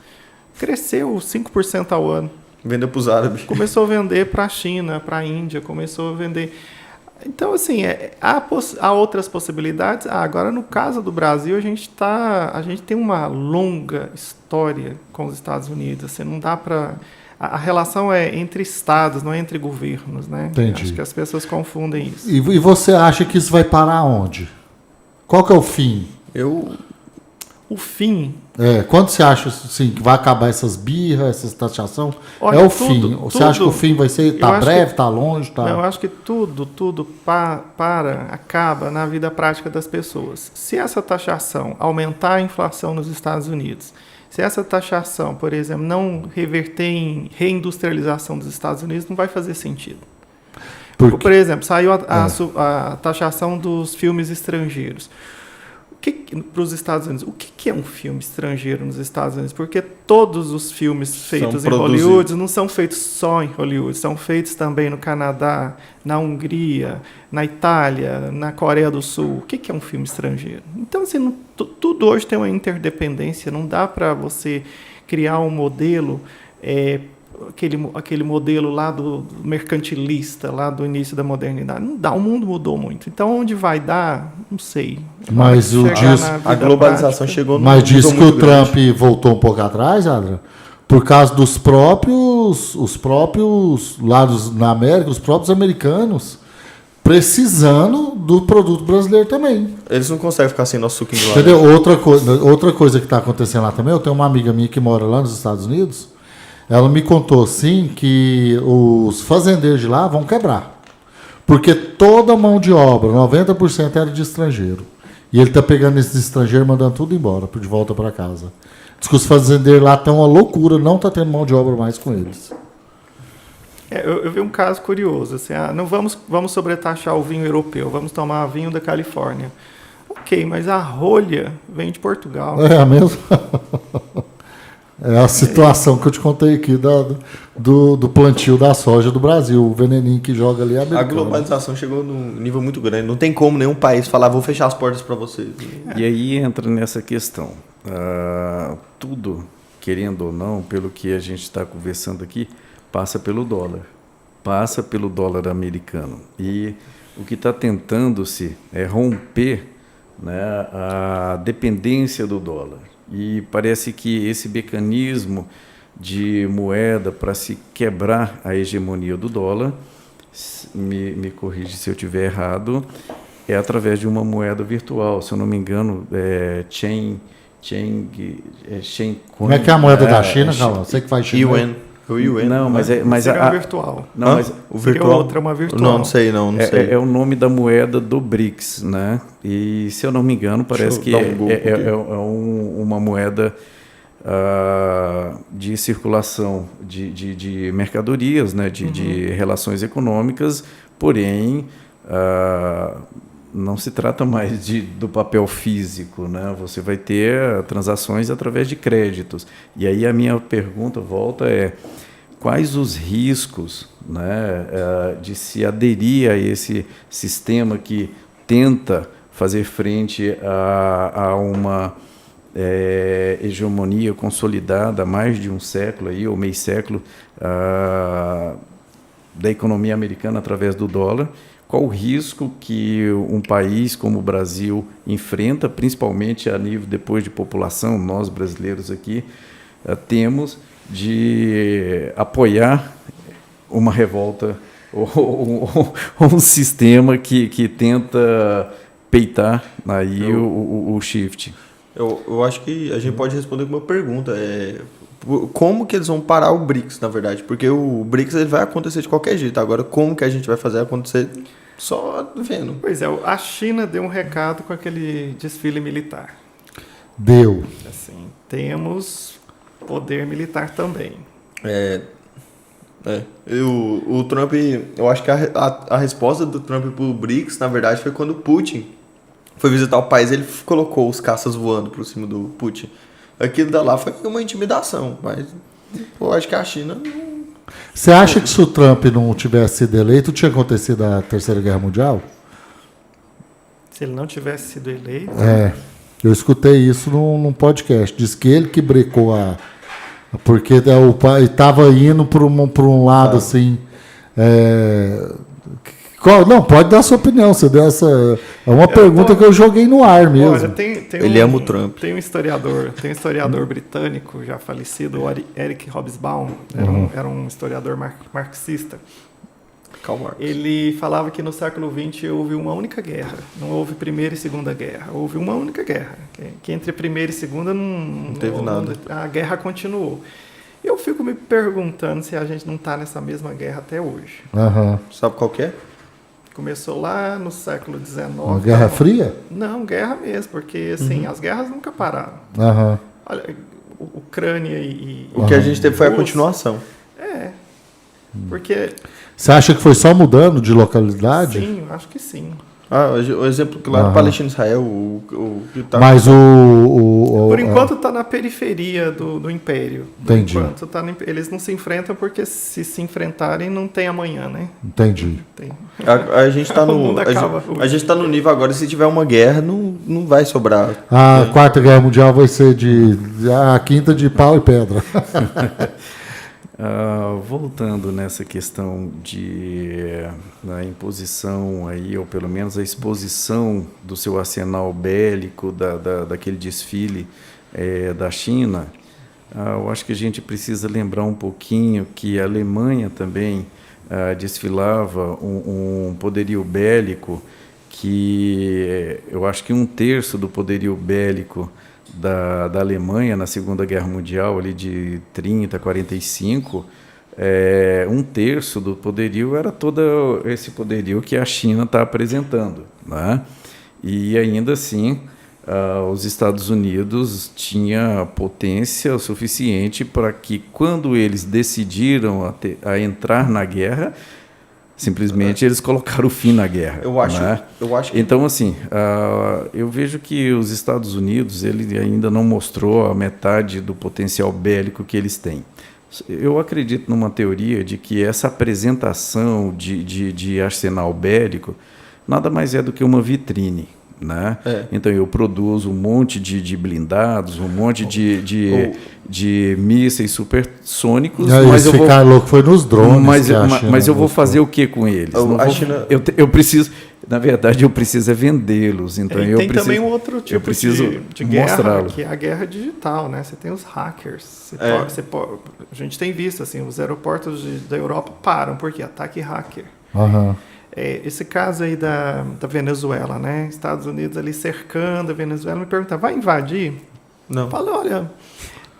Cresceu 5% ao ano. Vendeu para os árabes. Começou a vender para a China, para a Índia, começou a vender... Então, assim, há outras possibilidades. Agora, no caso do Brasil, a gente tem uma longa história com os Estados Unidos. Assim, não dá para... A relação é entre estados, não é entre governos, né? Entendi. Acho que as pessoas confundem isso. E você acha que isso vai parar onde? Qual que é o fim? O fim... quando você acha assim, que vai acabar essas birras, essa taxação? Olha, o fim. Você acha que o fim vai ser... Está breve, está longe? Tá... Não, eu acho que tudo acaba na vida prática das pessoas. Se essa taxação aumentar a inflação nos Estados Unidos, se essa taxação, por exemplo, não reverter em reindustrialização dos Estados Unidos, não vai fazer sentido. Por exemplo, saiu a taxação dos filmes estrangeiros. Para os Estados Unidos, o que é um filme estrangeiro nos Estados Unidos? Porque todos os filmes feitos em Hollywood não são feitos só em Hollywood, são feitos também no Canadá, na Hungria, na Itália, na Coreia do Sul. O que é um filme estrangeiro? Então, assim, tudo hoje tem uma interdependência, não dá para você criar um modelo... Aquele modelo lá do mercantilista, lá do início da modernidade. Não dá, o mundo mudou muito. Então, onde vai dar, não sei. Mas a globalização chegou no... Mas diz que o Trump voltou um pouco atrás, Adra, por causa dos próprios lados na América, os próprios americanos, precisando do produto brasileiro também. Eles não conseguem ficar sem nosso suquinho de lá. Entendeu? Outra coisa que está acontecendo lá também, eu tenho uma amiga minha que mora lá nos Estados Unidos. Ela me contou, assim, que os fazendeiros de lá vão quebrar. Porque toda a mão de obra, 90% era de estrangeiro. E ele está pegando esses estrangeiros e mandando tudo embora, de volta para casa. Diz que os fazendeiros lá estão uma loucura, não está tendo mão de obra mais com eles. Eu vi um caso curioso. Assim, não vamos sobretaxar o vinho europeu, vamos tomar vinho da Califórnia. Ok, mas a rolha vem de Portugal. É a mesma... É a situação que eu te contei aqui do plantio da soja do Brasil. O veneninho que joga ali é americano. A globalização chegou num nível muito grande. Não tem como nenhum país falar, vou fechar as portas para vocês. E aí entra nessa questão. Tudo, querendo ou não, pelo que a gente está conversando aqui, passa pelo dólar. Passa pelo dólar americano. E o que está tentando-se é romper, né, a dependência do dólar. E parece que esse mecanismo de moeda para se quebrar a hegemonia do dólar, me corrige se eu estiver errado, é através de uma moeda virtual. Se eu não me engano, Como é que é a moeda da China, Calma? Você que faz China. Yuan. O Yuan. Não, mas Seria virtual. Não, mas o Seria virtual. outra, uma virtual. Não sei. é o nome da moeda do BRICS, né? E se eu não me engano, parece que dar um Google aqui. uma moeda de circulação de mercadorias, né? De relações econômicas, porém não se trata mais do papel físico, né? Você vai ter transações através de créditos. E aí a minha pergunta volta quais os riscos, né, de se aderir a esse sistema que tenta fazer frente a uma hegemonia consolidada há mais de um século aí, ou meio século da economia americana através do dólar? Qual o risco que um país como o Brasil enfrenta, principalmente a nível depois de população, nós brasileiros aqui temos de apoiar uma revolta ou um sistema que tenta peitar aí o shift? Eu acho que a gente pode responder com uma pergunta. Como que eles vão parar o BRICS, na verdade? Porque o BRICS ele vai acontecer de qualquer jeito. Agora, como que a gente vai fazer acontecer só vendo? Pois é, a China deu um recado com aquele desfile militar. Deu. Assim, temos poder militar também. O Trump, eu acho que a resposta do Trump pro BRICS, na verdade, foi quando o Putin foi visitar o país, ele colocou os caças voando por cima do Putin. Aquilo da lá foi uma intimidação, mas eu acho que a China não... Você acha que se o Trump não tivesse sido eleito, tinha acontecido a Terceira Guerra Mundial? Se ele não tivesse sido eleito... Eu escutei isso num podcast. Diz que ele que brecou porque o pai estava indo por um lado assim... Não, pode dar a sua opinião. Você deu essa... É uma pergunta que eu joguei no ar mesmo. Olha, Ele ama o Trump. Tem um historiador britânico já falecido, o Eric Hobsbawm, era um historiador marxista. Karl Marx. Ele falava que no século XX houve uma única guerra, não houve Primeira e Segunda Guerra, houve uma única guerra, que entre Primeira e Segunda não teve nada. A guerra continuou. Eu fico me perguntando se a gente não está nessa mesma guerra até hoje. Sabe qual que é? Começou lá no século XIX. Uma Guerra Fria? Não, guerra mesmo, porque assim, as guerras nunca pararam. Olha, Ucrânia e... O que a gente teve foi a continuação. Porque... Você acha que foi só mudando de localidade? Sim, eu acho que sim. O exemplo claro, Palestina e Israel, Mas por enquanto está na periferia do império. Entendi. Enquanto eles não se enfrentam porque se enfrentarem não tem amanhã, né? Entendi. A gente está O mundo acaba a gente tá no nível agora, se tiver uma guerra, não vai sobrar. A Quarta Guerra Mundial vai ser a quinta de pau e pedra. Voltando nessa questão da imposição aí, ou pelo menos a exposição do seu arsenal bélico, daquele desfile da China, eu acho que a gente precisa lembrar um pouquinho que a Alemanha também desfilava um poderio bélico que eu acho que 1/3 do poderio bélico da Alemanha na Segunda Guerra Mundial, ali de 30 a 45, 1/3 do poderio era todo esse poderio que a China está apresentando, né? E ainda assim, os Estados Unidos tinha potência suficiente para que, quando eles decidiram a entrar na guerra, simplesmente eles colocaram o fim na guerra. Eu acho que... Então, assim, eu vejo que os Estados Unidos ele ainda não mostrou a metade do potencial bélico que eles têm. Eu acredito numa teoria de que essa apresentação de arsenal bélico nada mais é do que uma vitrine, né? Então eu produzo um monte de blindados, um monte de mísseis supersônicos, mas louco foi nos drones. Mas eu vou fazer o que com eles? Na verdade, eu preciso é vendê-los. Então E eu tem preciso, também um outro tipo de guerra, mostrá-lo. que é a guerra digital, né? Você tem os hackers. A gente tem visto, assim, os aeroportos da Europa param, porque ataque hacker. Aham. Esse caso aí da Venezuela, né? Estados Unidos ali cercando a Venezuela, me pergunta, vai invadir? Não. Fala, olha,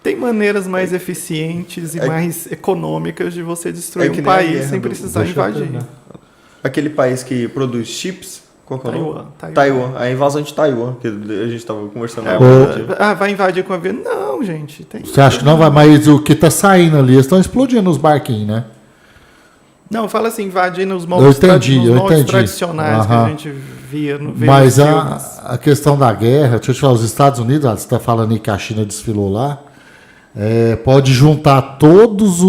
tem maneiras mais eficientes e mais econômicas de você destruir que um nem a país guerra sem do- precisar Deixa eu invadir. terminar. Aquele país que produz chips, qual que é o nome? Taiwan. A invasão de Taiwan, que a gente estava conversando. Vai invadir com a Venezuela? Não, gente. Você acha que não vai? Mas o que tá saindo ali, eles estão explodindo os barquinhos, né? Não, fala assim, invadir nos Eu moldes, entendi, nos eu moldes entendi. tradicionais que Aham. a gente via no Mas nos filmes. a questão da guerra, deixa eu te falar, os Estados Unidos, você está falando aí que a China desfilou lá, pode juntar todos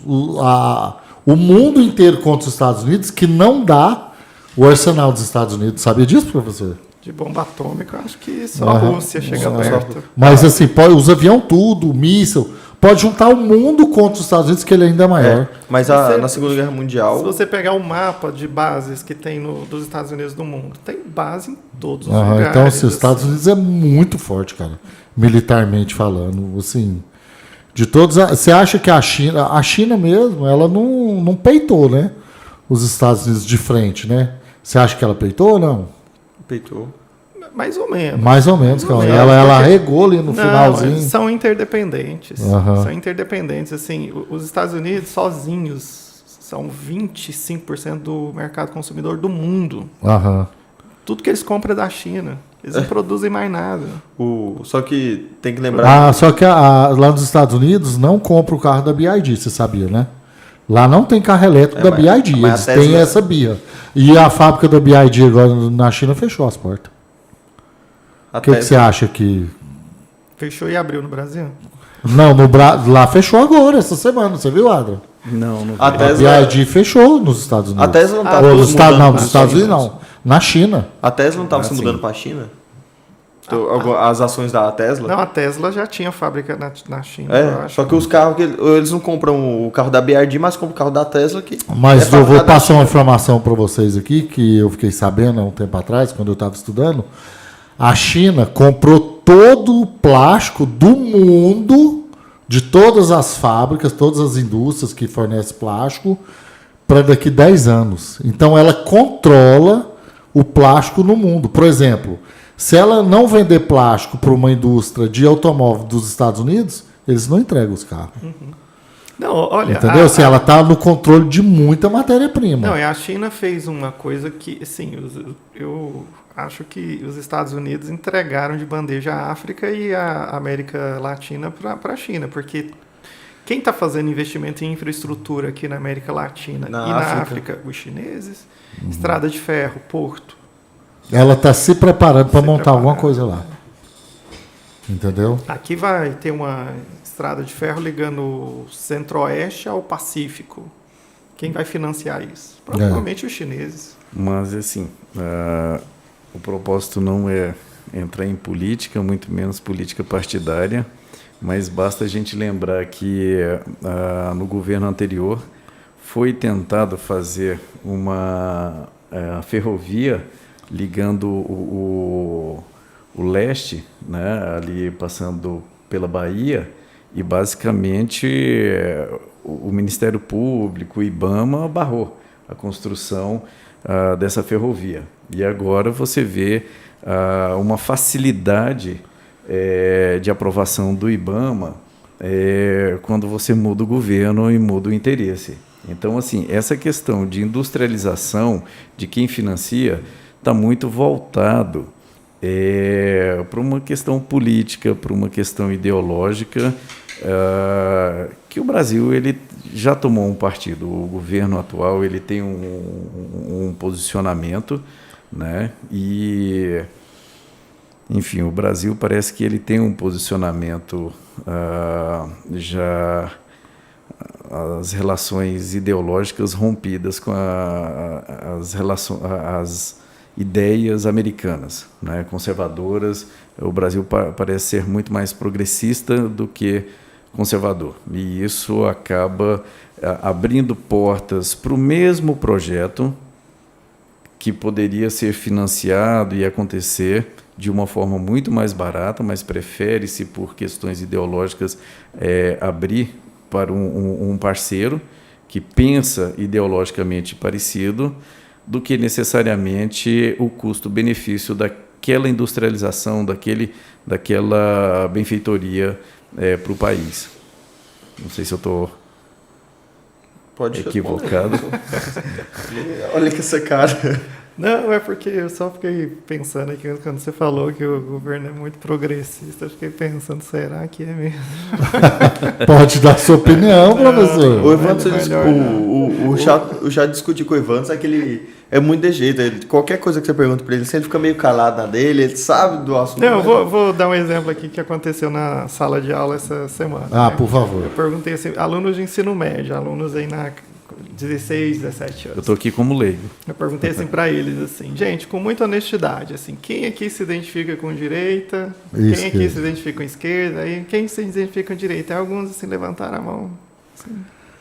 o mundo inteiro contra os Estados Unidos, que não dá o arsenal dos Estados Unidos. Sabia disso, professor? De bomba atômica, eu acho que só a Rússia chega perto. Mas assim, os aviões tudo, míssil, pode juntar o mundo contra os Estados Unidos, que ele ainda é maior. Mas na Segunda Guerra Mundial. Se você pegar o mapa de bases que tem dos Estados Unidos do mundo, tem base em todos os Aham, lugares. então, assim, os Estados assim. Unidos é muito forte, cara, militarmente falando. Assim, de todos, você acha que a China mesmo, ela não peitou, né? Os Estados Unidos de frente, né? Você acha que ela peitou ou não? Peitou. Mais ou menos. Mais ou menos, cara. menos, Ela porque- arregou ali no Não, finalzinho. eles são interdependentes. Aham. São interdependentes. Assim, os Estados Unidos sozinhos são 25% do mercado consumidor do mundo. Aham. Tudo que eles compram é da China. Eles não produzem mais nada. Só que tem que lembrar. Só que lá nos Estados Unidos não compra o carro da BYD, você sabia, né? Lá não tem carro elétrico da BYD, mas eles a têm Tesla- essa BIA. E a fábrica da BYD agora na China fechou as portas. O que você acha que... Fechou e abriu no Brasil? Não, lá fechou agora, essa semana, você viu, Adra? Não, não A A Tesla, BYD fechou nos Estados Unidos. a Tesla não tá Ou se nos Estados, mudando não, pra nos Estados China. Unidos não. Na China. A Tesla não estava se sim. mudando para a China? As ações da Tesla? Não, a Tesla já tinha fábrica na China, eu acho. Só que os carros, eles não compram o carro da BYD, mas compram o carro da Tesla. Mas eu vou fabricado na passar uma China. informação para vocês aqui, que eu fiquei sabendo há um tempo atrás, quando eu estava estudando. A China comprou todo o plástico do mundo, de todas as fábricas, todas as indústrias que fornecem plástico, para daqui 10 anos. Então ela controla o plástico no mundo. Por exemplo, se ela não vender plástico para uma indústria de automóvel dos Estados Unidos, eles não entregam os carros. Não, olha... Entendeu? Assim, ela está no controle de muita matéria-prima. Não, e a China fez uma coisa que, assim, eu acho que os Estados Unidos entregaram de bandeja a África e a América Latina para a China, porque quem está fazendo investimento em infraestrutura aqui na América Latina Na e na África. África? Os chineses, estrada de ferro, porto. Ela está se preparando para Se montar alguma preparando. coisa lá. Entendeu? Aqui vai ter uma estrada de ferro ligando o Centro-Oeste ao Pacífico. Quem vai financiar isso? Provavelmente os chineses. Mas, assim, o propósito não é entrar em política, muito menos política partidária, mas basta a gente lembrar que no governo anterior foi tentado fazer uma ferrovia ligando o leste, né, ali passando pela Bahia, e basicamente o Ministério Público, o IBAMA, barrou a construção dessa ferrovia. E agora você vê uma facilidade de aprovação do IBAMA quando você muda o governo e muda o interesse. Então, assim, essa questão de industrialização, de quem financia, está muito voltado para uma questão política, para uma questão ideológica, que o Brasil ele já tomou um partido. O governo atual ele tem um posicionamento, né? E, enfim, o Brasil parece que ele tem um posicionamento já as relações ideológicas rompidas com as ideias americanas, né, conservadoras. O Brasil parece ser muito mais progressista do que conservador. E isso acaba abrindo portas para o mesmo projeto que poderia ser financiado e acontecer de uma forma muito mais barata, mas prefere-se, por questões ideológicas, abrir para um parceiro que pensa ideologicamente parecido, do que necessariamente o custo-benefício daquela industrialização, daquela benfeitoria para o país. Não sei se eu estou equivocado. Olha que essa cara. Não, é porque eu só fiquei pensando aqui, quando você falou que o governo é muito progressista, eu fiquei pensando, será que é mesmo? Pode dar sua opinião, professor. O Evandro, eu já discuti com o Evandro, que ele é muito de jeito. Qualquer coisa que você pergunta para ele, se ele fica meio calado na dele, ele sabe do assunto. Não, eu vou dar um exemplo aqui que aconteceu na sala de aula essa semana. Ah, por favor. Eu perguntei assim, alunos de ensino médio, alunos aí na 16, 17 anos. Eu estou aqui como leigo. Eu perguntei assim para eles assim, gente, com muita honestidade, assim, quem aqui se identifica com direita? Quem aqui se identifica com esquerda? Aí quem se identifica com direita? Aí alguns assim levantaram a mão, assim,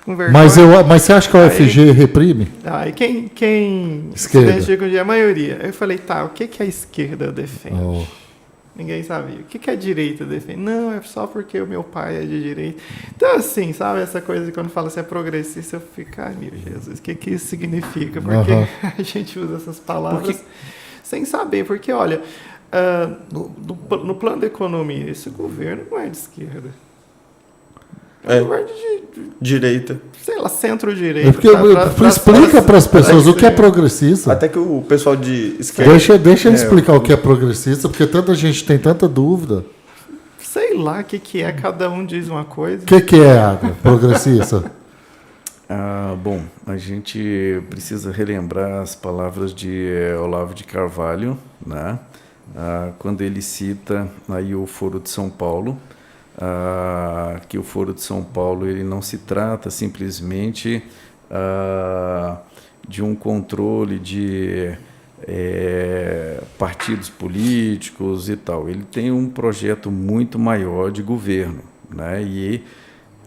com vergonha. Mas você acha que a UFG reprime? Aí quem se Esquerda. identifica com direita? A maioria. Aí eu falei, tá, o que a esquerda defende? Oh. Ninguém sabia. O que a direita defende? Não, é só porque o meu pai é de direita. Então, assim, sabe, essa coisa de quando fala assim, é progressista, eu fico, ai, meu Jesus, o que isso significa? Porque a gente usa essas palavras sem saber. Porque, olha, no plano da economia, esse governo não é de esquerda. É um governo de direita. Sei lá, centro-direita. É porque explica para as pessoas o que é progressista. Até que o pessoal de esquerda... Deixa ele explicar o que é progressista, porque tanta gente tem tanta dúvida. Sei lá o que é, cada um diz uma coisa. O que é, Adra, progressista? Bom, a gente precisa relembrar as palavras de Olavo de Carvalho, né? Quando ele cita aí o Foro de São Paulo, que o Foro de São Paulo ele não se trata simplesmente de um controle de partidos políticos e tal. Ele tem um projeto muito maior de governo, né? E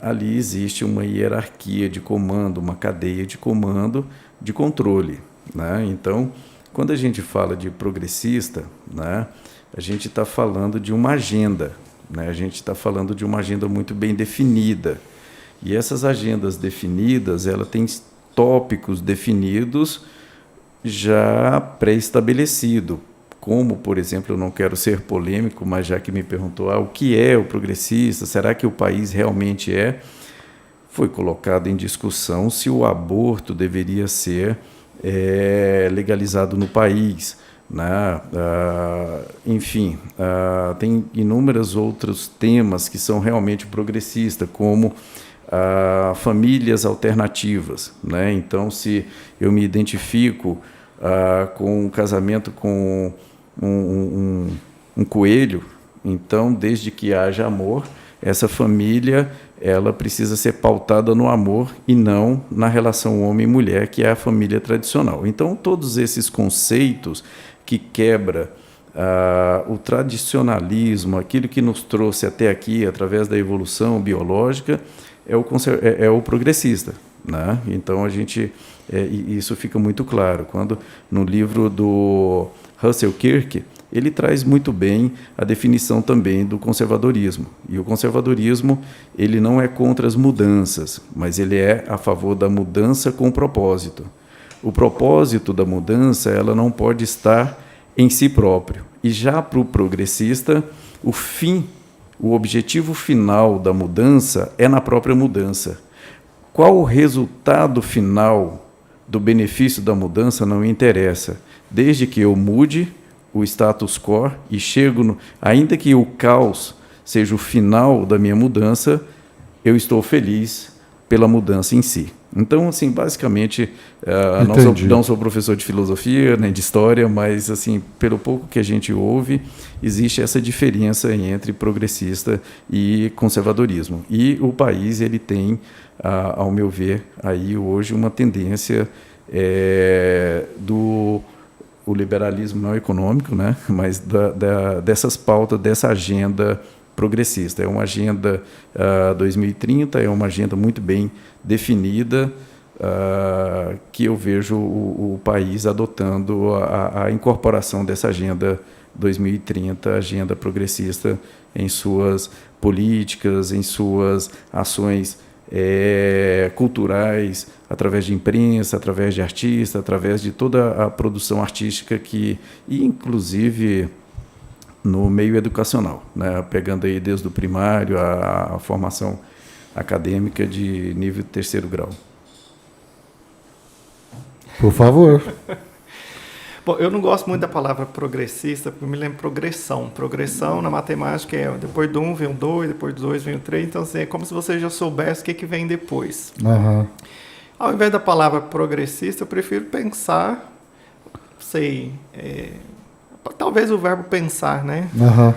ali existe uma hierarquia de comando, uma cadeia de comando, de controle, né? Então, quando a gente fala de progressista, né, a gente está falando de uma agenda, né? A gente está falando de uma agenda muito bem definida. E essas agendas definidas, ela tem tópicos definidos já pré-estabelecido, como, por exemplo, eu não quero ser polêmico, mas já que me perguntou o que é o progressista, será que o país realmente é? Foi colocado em discussão se o aborto deveria ser legalizado no país, né? Enfim, tem inúmeros outros temas que são realmente progressistas, como famílias alternativas, né? Então, se eu me identifico com um casamento com um coelho, então, desde que haja amor, essa família ela precisa ser pautada no amor e não na relação homem e mulher, que é a família tradicional. Então, todos esses conceitos que quebra o tradicionalismo, aquilo que nos trouxe até aqui através da evolução biológica, é o progressista, né? Então, isso fica muito claro. Quando, no livro do Russell Kirk, ele traz muito bem a definição também do conservadorismo. E o conservadorismo, ele não é contra as mudanças, mas ele é a favor da mudança com propósito. O propósito da mudança, ela não pode estar em si próprio. E já para o progressista, o objetivo final da mudança é na própria mudança. Qual o resultado final do benefício da mudança não interessa, desde que eu mude o status quo e ainda que o caos seja o final da minha mudança, eu estou feliz pela mudança em si. Então, assim, basicamente, não sou professor de filosofia nem de história, mas, assim, pelo pouco que a gente ouve, existe essa diferença entre progressista e conservadorismo. E o país ele tem, ao meu ver, aí hoje uma tendência o liberalismo não econômico, né, mas dessas pautas, dessa agenda progressista. É uma agenda 2030, é uma agenda muito bem definida, que eu vejo o país adotando a incorporação dessa agenda 2030, agenda progressista, em suas políticas, em suas ações culturais, através de imprensa, através de artistas, através de toda a produção artística e inclusive no meio educacional, né? Pegando aí desde o primário a formação acadêmica de nível 3º grau. Por favor. Bom, eu não gosto muito da palavra progressista, porque me lembra progressão. Progressão na matemática depois do 1 vem o 2, depois do 2 vem o 3, então assim, é como se você já soubesse o que vem depois. Uhum. Ao invés da palavra progressista, eu prefiro pensar, talvez o verbo pensar, né? Uhum.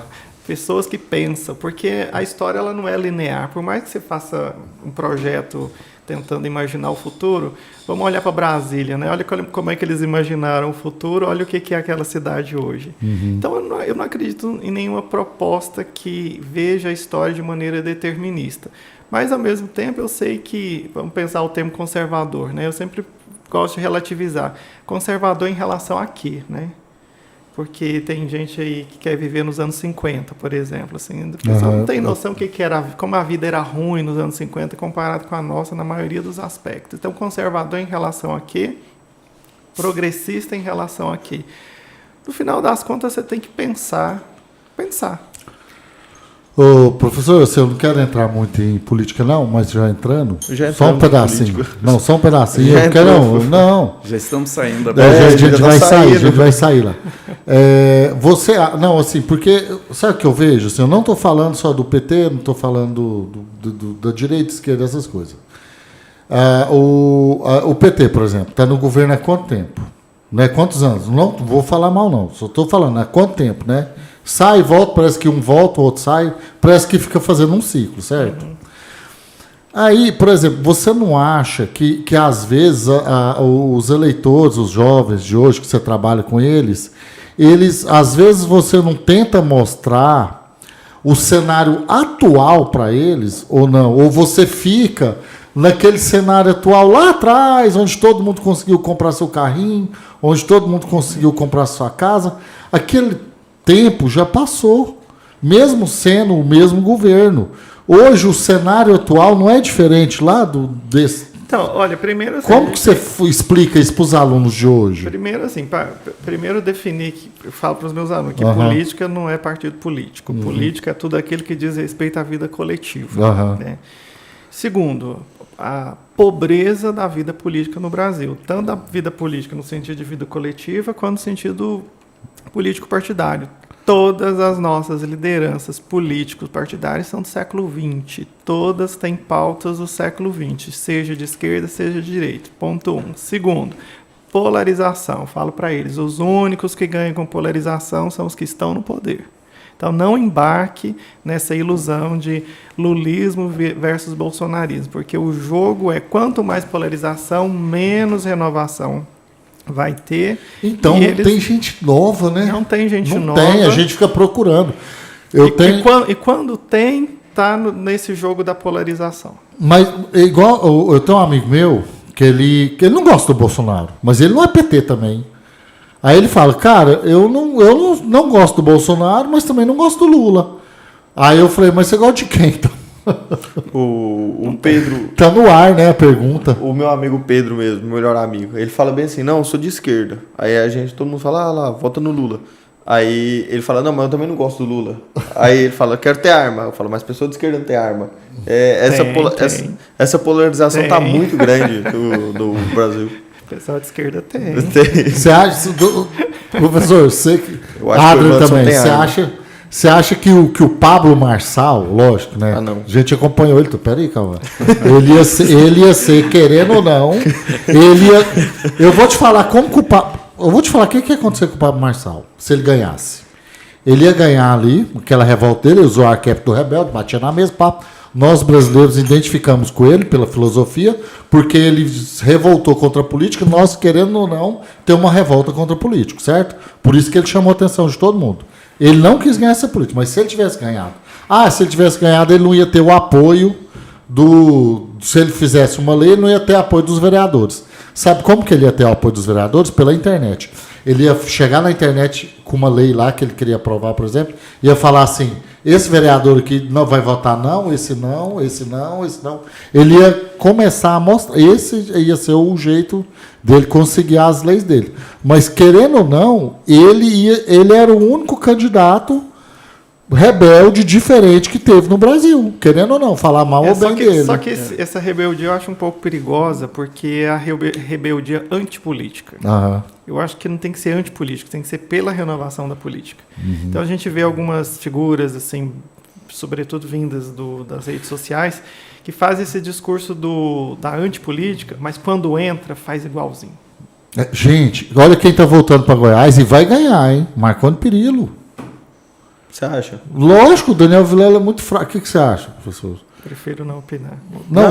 Pessoas que pensam, porque a história ela não é linear. Por mais que você faça um projeto tentando imaginar o futuro, vamos olhar para Brasília, né? Olha como é que eles imaginaram o futuro, olha o que é aquela cidade hoje. Uhum. Então, eu não acredito em nenhuma proposta que veja a história de maneira determinista. Mas, ao mesmo tempo, eu sei que, vamos pensar o termo conservador, né? Eu sempre gosto de relativizar. Conservador em relação a quê, né? Porque tem gente aí que quer viver nos anos 50, por exemplo. Assim, a pessoa não tem noção que era, como a vida era ruim nos anos 50 comparado com a nossa na maioria dos aspectos. Então, conservador em relação a quê? Progressista em relação a quê? No final das contas, você tem que pensar. Ô, professor, eu não quero entrar muito em política, não, mas já entrando. Só um pedacinho. Não, só um pedacinho. Eu quero, não. Já estamos saindo. A gente vai sair lá. Não, assim, porque, sabe o que eu vejo? Assim, eu não estou falando só do PT, não estou falando da direita, esquerda, essas coisas. O PT, por exemplo, está no governo há quanto tempo? Né? Quantos anos? Não vou falar mal, não. Só estou falando há quanto tempo, né? Sai, volta, parece que um volta, o outro sai, parece que fica fazendo um ciclo, certo? Uhum. Aí, por exemplo, você não acha que às vezes os eleitores, os jovens de hoje, que você trabalha com eles, às vezes você não tenta mostrar o cenário atual para eles, ou não? Ou você fica naquele cenário atual lá atrás, onde todo mundo conseguiu comprar seu carrinho, onde todo mundo conseguiu comprar sua casa, aquele tempo já passou, mesmo sendo o mesmo governo. Hoje o cenário atual não é diferente lá desse. Então, olha, primeiro assim, como que você explica isso para os alunos de hoje? Primeiro assim, primeiro definir que eu falo para os meus alunos que política não é partido político. Política é tudo aquilo que diz respeito à vida coletiva. Né? Segundo, a pobreza da vida política no Brasil, tanto da vida política no sentido de vida coletiva quanto no sentido político partidário. Todas as nossas lideranças políticos partidárias são do século XX. Todas têm pautas do século XX, seja de esquerda, seja de direita. Ponto 1. Segundo, polarização. Falo para eles, os únicos que ganham com polarização são os que estão no poder. Então, não embarque nessa ilusão de lulismo versus bolsonarismo, porque o jogo é quanto mais polarização, menos renovação vai ter. Então, não tem gente nova, né? Não tem gente nova. Não tem, a gente fica procurando. E quando tem, tá nesse jogo da polarização. Mas, igual, eu tenho um amigo meu que ele não gosta do Bolsonaro, mas ele não é PT também. Aí ele fala, cara, eu não gosto do Bolsonaro, mas também não gosto do Lula. Aí eu falei, mas você gosta de quem, então? O Pedro... Tá no ar, né, a pergunta. O meu amigo Pedro mesmo, meu melhor amigo, ele fala bem assim, não, eu sou de esquerda. Aí todo mundo fala, lá, vota no Lula. Aí ele fala, não, mas eu também não gosto do Lula. Aí ele fala, quero ter arma. Eu falo, mas pessoa de esquerda não tem arma. Essa polarização tá muito grande do Brasil. O pessoal de esquerda tem. Você acha, professor, você Adrian também, você acha que o Pablo Marçal, lógico, né? Não. A gente acompanhou ele. Peraí, calma. Ele ia ser, querendo ou não, eu vou te falar como que eu vou te falar o que ia acontecer com o Pablo Marçal, se ele ganhasse. Ele ia ganhar ali, aquela revolta dele, usou o arquétipo do rebelde, batia na mesa, papo. Nós brasileiros identificamos com ele pela filosofia, porque ele revoltou contra a política, nós, querendo ou não, ter uma revolta contra o político, certo? Por isso que ele chamou a atenção de todo mundo. Ele não quis ganhar essa política, mas se ele tivesse ganhado... se ele tivesse ganhado, ele não ia ter o apoio se ele fizesse uma lei, ele não ia ter apoio dos vereadores. Sabe como que ele ia ter o apoio dos vereadores? Pela internet. Ele ia chegar na internet com uma lei lá que ele queria aprovar, por exemplo, ia falar assim, esse vereador aqui não vai votar não, esse não, esse não, esse não. Ele ia começar a mostrar, esse ia ser o jeito dele conseguir as leis dele. Mas, querendo ou não, ele era o único candidato rebelde diferente que teve no Brasil. Querendo ou não, falar mal ou bem dele. Só que essa rebeldia eu acho um pouco perigosa, porque é a rebeldia antipolítica. Aham. Eu acho que não tem que ser antipolítica, tem que ser pela renovação da política. Então a gente vê algumas figuras, assim, sobretudo vindas das redes sociais, que fazem esse discurso da antipolítica, mas quando entra, faz igualzinho. Gente, olha quem está voltando para Goiás e vai ganhar, hein? Marconi Perillo. Você acha? Lógico, o Daniel Vilela é muito fraco. O que você acha, professor? Prefiro não opinar. Não,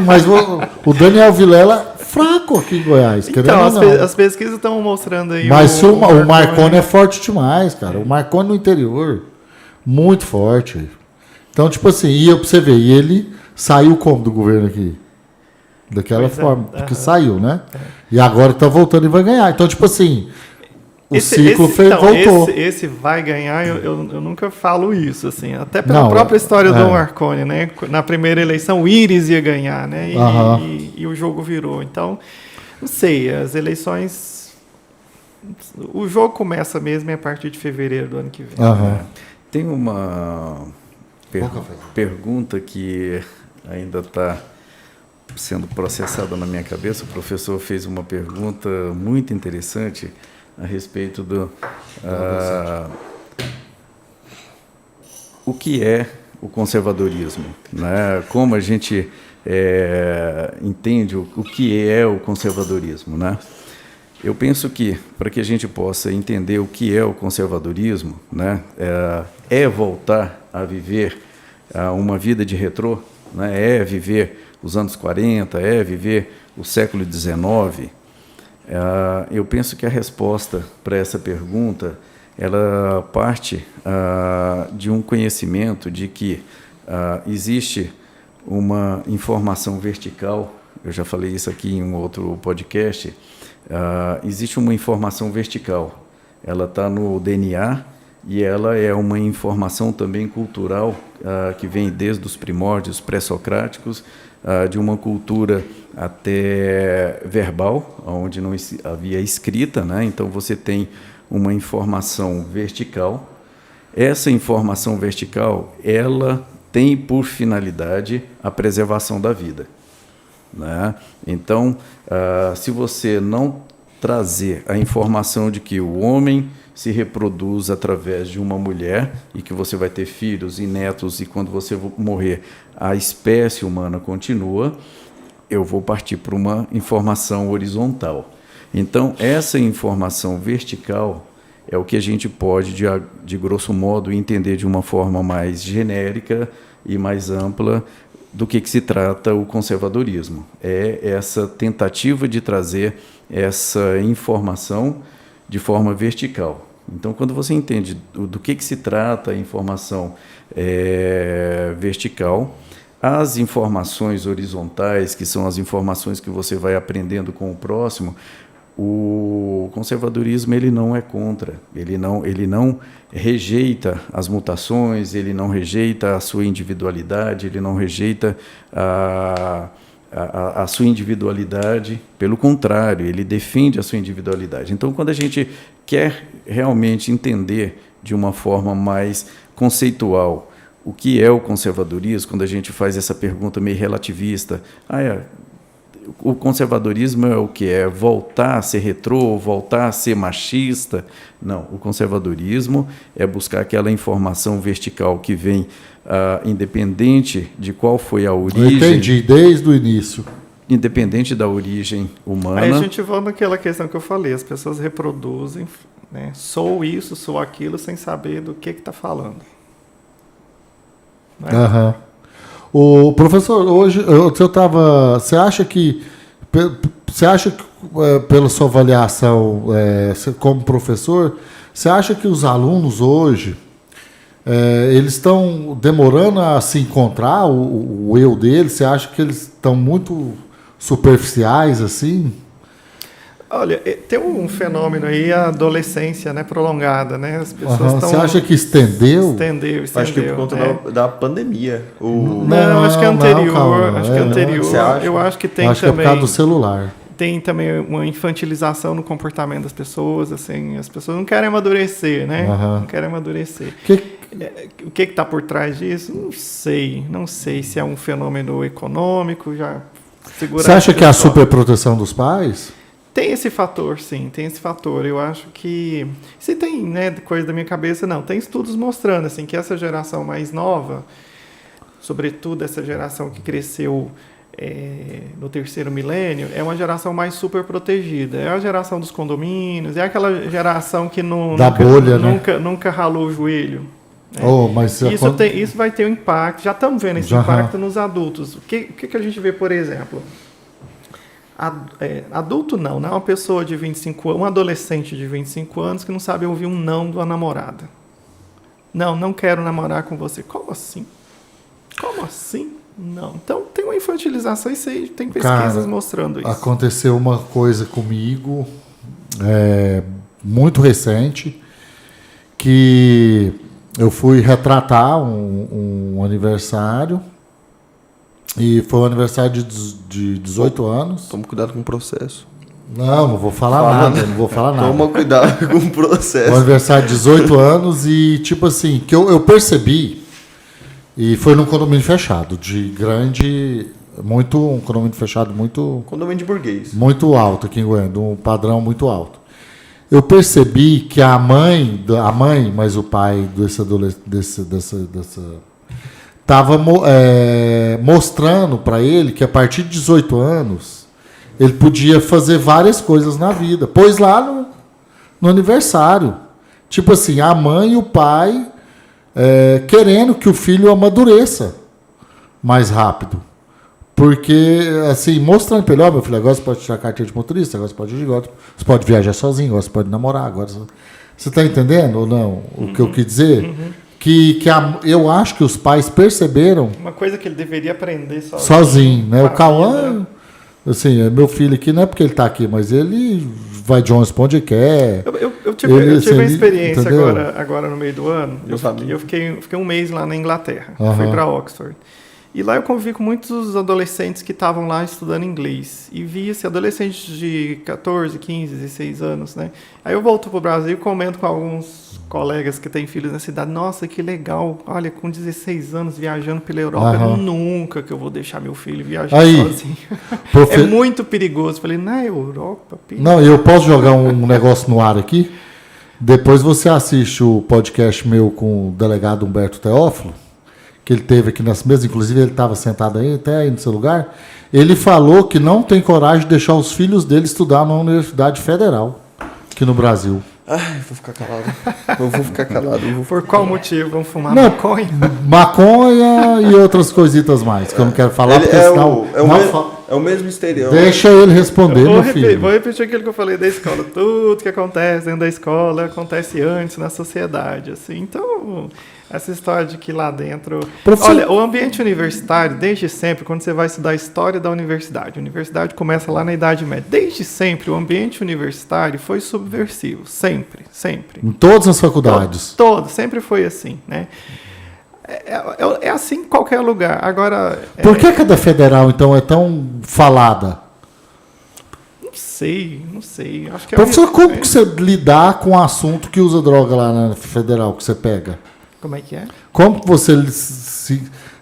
mas o Daniel Vilela fraco aqui em Goiás. Então, ou não. as pesquisas estão mostrando aí. Mas o Marconi é forte demais, cara. O Marconi no interior, muito forte. Então, tipo assim, ia pra você ver. E ele saiu como do governo aqui? Daquela forma. Porque saiu, né? E agora tá voltando e vai ganhar. Então, tipo assim, o ciclo voltou. Esse vai ganhar, eu nunca falo isso, assim. Até pela própria história do Marconi, né? Na primeira eleição, o Íris ia ganhar, né? E o jogo virou. Então, não sei, as eleições... O jogo começa mesmo a partir de fevereiro do ano que vem. Tem uma pergunta que ainda está sendo processada na minha cabeça. O professor fez uma pergunta muito interessante a respeito do o que é o conservadorismo, né? Como a gente entende o que é o conservadorismo, né? Eu penso que, para que a gente possa entender o que é o conservadorismo, né, é voltar a viver uma vida de retrô, né, é viver os anos 40, é viver o século XIX. Eu penso que a resposta para essa pergunta ela parte de um conhecimento de que existe uma informação vertical. Eu já falei isso aqui em um outro podcast. Existe uma informação vertical, ela está no DNA e ela é uma informação também cultural que vem desde os primórdios pré-socráticos, de uma cultura até verbal, onde não havia escrita, né? Então você tem uma informação vertical. Essa informação vertical, ela tem por finalidade a preservação da vida, né? Então, se você não trazer a informação de que o homem se reproduz através de uma mulher e que você vai ter filhos e netos e quando você morrer a espécie humana continua, eu vou partir para uma informação horizontal. Então, essa informação vertical é o que a gente pode, de grosso modo, entender de uma forma mais genérica e mais ampla do que se trata o conservadorismo. É essa tentativa de trazer essa informação de forma vertical. Então, quando você entende do que se trata a informação vertical, as informações horizontais, que são as informações que você vai aprendendo com o próximo, o conservadorismo ele não é contra, ele não rejeita as mutações, ele não rejeita a sua individualidade, ele não rejeita a sua individualidade, pelo contrário, ele defende a sua individualidade. Então, quando a gente quer realmente entender de uma forma mais conceitual o que é o conservadorismo, quando a gente faz essa pergunta meio relativista, o conservadorismo é o que? É voltar a ser retrô, voltar a ser machista? Não, o conservadorismo é buscar aquela informação vertical que vem independente de qual foi a origem. Eu entendi, desde o início. Independente da origem humana. Aí a gente volta naquela questão que eu falei, as pessoas reproduzem, né? Sou isso, sou aquilo, sem saber do que está falando. Né? O professor, hoje você acha que pela sua avaliação como professor, você acha que os alunos hoje eles estão demorando a se encontrar, o eu deles? Você acha que eles estão muito superficiais, assim? Olha, tem um fenômeno aí, a adolescência, né, prolongada, né? As pessoas estão... Você acha que estendeu? Estendeu. Acho que por conta né? da pandemia. Não, acho que é anterior. calma. Acho que é anterior. Você acha? Eu acho que tem Acho que é por também... causa do celular. Tem também uma infantilização no comportamento das pessoas, assim, as pessoas não querem amadurecer, né? Aham. Não querem amadurecer. Que- O que está por trás disso? Não sei se é um fenômeno econômico, já segura. Você acha que é a superproteção dos pais? Tem esse fator, sim, tem esse fator. Eu acho que se tem, né, coisa da minha cabeça, não. Tem estudos mostrando assim que essa geração mais nova, sobretudo essa geração que cresceu no terceiro milênio, é uma geração mais super protegida. É a geração dos condomínios, é aquela geração que Da bolha, né? nunca ralou o joelho. Né? Mas Isso vai ter um impacto. Já estamos vendo esse Já. impacto nos adultos. O que a gente vê, por exemplo? Adulto não é uma pessoa de 25 anos, um adolescente de 25 anos que não sabe ouvir um não da namorada. Não quero namorar com você. Como assim? Como assim? Não. Então tem uma infantilização, isso aí tem pesquisas mostrando isso. Aconteceu uma coisa comigo muito recente, que eu fui retratar um aniversário, e foi um aniversário de 18 anos. Toma cuidado com o processo. Não vou falar nada, não vou falar nada. Toma cuidado com o processo. Um aniversário de 18 anos e, tipo assim, que eu percebi, e foi num condomínio fechado, um condomínio fechado Condomínio de burguês. muito alto aqui em Goiânia, um padrão muito alto. Eu percebi que a mãe, mas o pai estava mostrando para ele que a partir de 18 anos ele podia fazer várias coisas na vida. Pois lá no aniversário. Tipo assim, a mãe e o pai querendo que o filho amadureça mais rápido. Porque, assim, mostrando para ele, meu filho, agora você pode tirar a carteira de motorista, agora você pode ir, agora você pode viajar sozinho, agora você pode namorar, agora você está entendendo ou não o que eu quis dizer? Uhum. Eu acho que os pais perceberam Uma coisa que ele deveria aprender sozinho, né? O Cauã, Né? assim, é meu filho aqui, não é porque ele está aqui, mas ele vai de onde onde ele quer. Eu tive uma experiência agora no meio do ano. Eu sabia. Eu fiquei um mês lá na Inglaterra. Aham. Fui para Oxford. E lá eu convivi com muitos adolescentes que estavam lá estudando inglês. E via-se adolescentes de 14, 15, 16 anos, né? Aí eu volto para o Brasil e comento com alguns colegas que têm filhos na cidade. Nossa, que legal. Olha, com 16 anos viajando pela Europa, Aham. nunca que eu vou deixar meu filho viajar Aí, sozinho. É muito perigoso. Falei, na Europa, Não, eu posso jogar um negócio no ar aqui? Depois você assiste o podcast meu com o delegado Humberto Teófilo, que ele teve aqui nas mesas, inclusive ele estava sentado aí, até aí no seu lugar. Ele falou que não tem coragem de deixar os filhos dele estudar na Universidade Federal, aqui no Brasil. Ai, vou ficar calado. Por qual motivo? Vão fumar Não, maconha? Maconha e outras coisitas mais, que eu não quero falar, porque senão... É o mesmo exterior. Deixa ele responder, meu filho. Vou repetir aquilo que eu falei da escola. Tudo que acontece dentro da escola acontece antes na sociedade. Assim. Então, essa história de que lá dentro... Olha, o ambiente universitário, desde sempre, quando você vai estudar a história da universidade, a universidade começa lá na Idade Média. Desde sempre, o ambiente universitário foi subversivo. Sempre. Em todas as faculdades. Todo, sempre foi assim, né? É assim em qualquer lugar. Agora... Por que a da Federal, então, é tão falada? Não sei. Acho que Professor, como que você lidar com o assunto que usa droga lá na Federal, que você pega? Como é que é? Como que você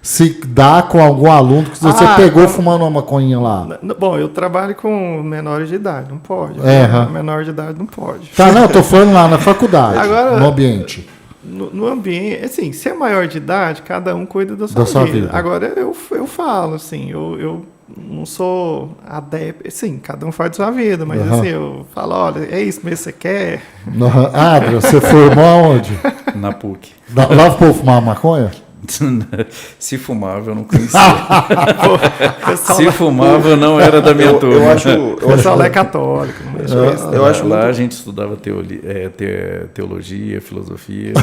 se dá com algum aluno que você pegou fumando uma maconhinha lá? Bom, eu trabalho com menores de idade, não pode. Menor de idade não pode. Tá, não, eu tô falando lá na faculdade, Agora, no ambiente. No ambiente, assim, se é maior de idade, cada um cuida da sua vida. Agora, eu falo, assim, eu não sou adepto, assim, cada um faz a sua vida, mas assim, eu falo, olha, é isso mesmo que você quer? Você formou aonde? Na PUC. Lá o povo fumar maconha? Se fumava, eu não conhecia. Pessoal Se lá- fumava, não era da minha turma. Eu pessoal lá é católico. Não mexe com isso, não. eu acho Lá muito- a gente estudava teologia, filosofia,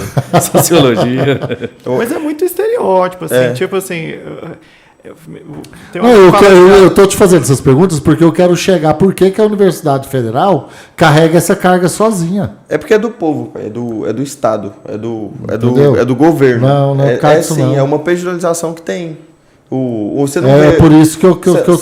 sociologia. Mas é muito estereótipo, assim. É. Tipo assim... tem Não, uma eu, fala quero, de- eu tô te fazendo essas perguntas porque eu quero chegar por que que a Universidade Federal carrega essa carga sozinha. É porque é do povo, pai, é do Estado, Entendeu? é do governo. Não, não é, cai é disso sim, não. é uma pejoralização que tem. Você não É vê. por isso que eu Cê- tô.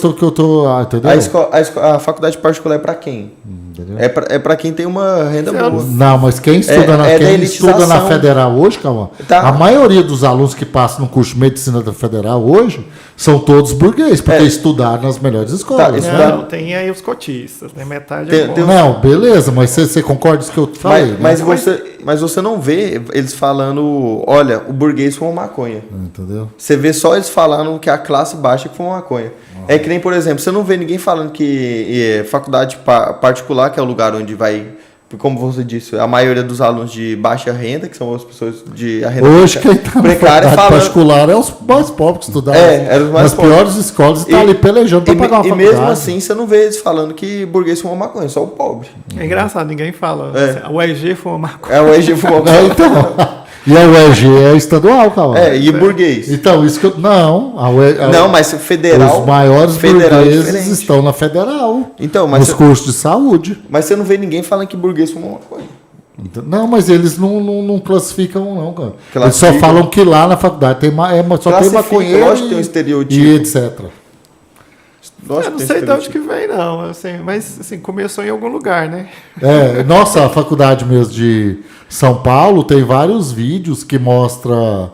Entendeu? A faculdade particular é pra quem? Entendeu? É pra quem tem uma renda Cê- boa. Não, mas quem estuda, É da quem estuda na elitização. Federal hoje, calma, Tá. a maioria dos alunos que passam no curso de medicina da Federal hoje são todos burgueses, porque É. estudaram nas melhores escolas. Tá, isso né? dá- Não, tem aí os cotistas, né? Metade Tem- é tem bom. Não, beleza, mas você concorda com isso que eu falei? Mas, né? mas você não vê eles falando, olha, o burguês fuma maconha. Entendeu? Você vê só eles falando que a classe baixa que fuma maconha. É que nem, por exemplo, você não vê ninguém falando que faculdade particular, que é o lugar onde vai, como você disse, a maioria dos alunos de baixa renda, que são as pessoas de a renda Hoje quem tá na precária, faculdade falando. particular é os mais pobres que estudaram Eram os mais nas pobres. piores escolas e tá ali pelejando pra pagar uma E faculdade. mesmo assim, você não vê eles falando que burguês fuma maconha, só o pobre. É engraçado, ninguém fala. É. O EG foi uma maconha. É o EG fuma É, maconha. então. E a UEG é estadual, calma. E burguês. Então, isso que eu. Não, Não, mas federal. Os maiores federal é burgueses diferente. estão na Federal. Então, mas nos você, cursos de saúde. mas você não vê ninguém falando que burguês fuma maconha. Não, mas eles não classificam, não, cara. Eles só Classificam. falam que lá na faculdade só tem Classifica, maconheiro lógico que tem um estereotipo. e etc. Lógico Eu não que sei tem de onde que estereotipo. vem, não. Assim, mas assim, começou em algum lugar, né? Nossa, a faculdade mesmo de São Paulo tem vários vídeos que mostra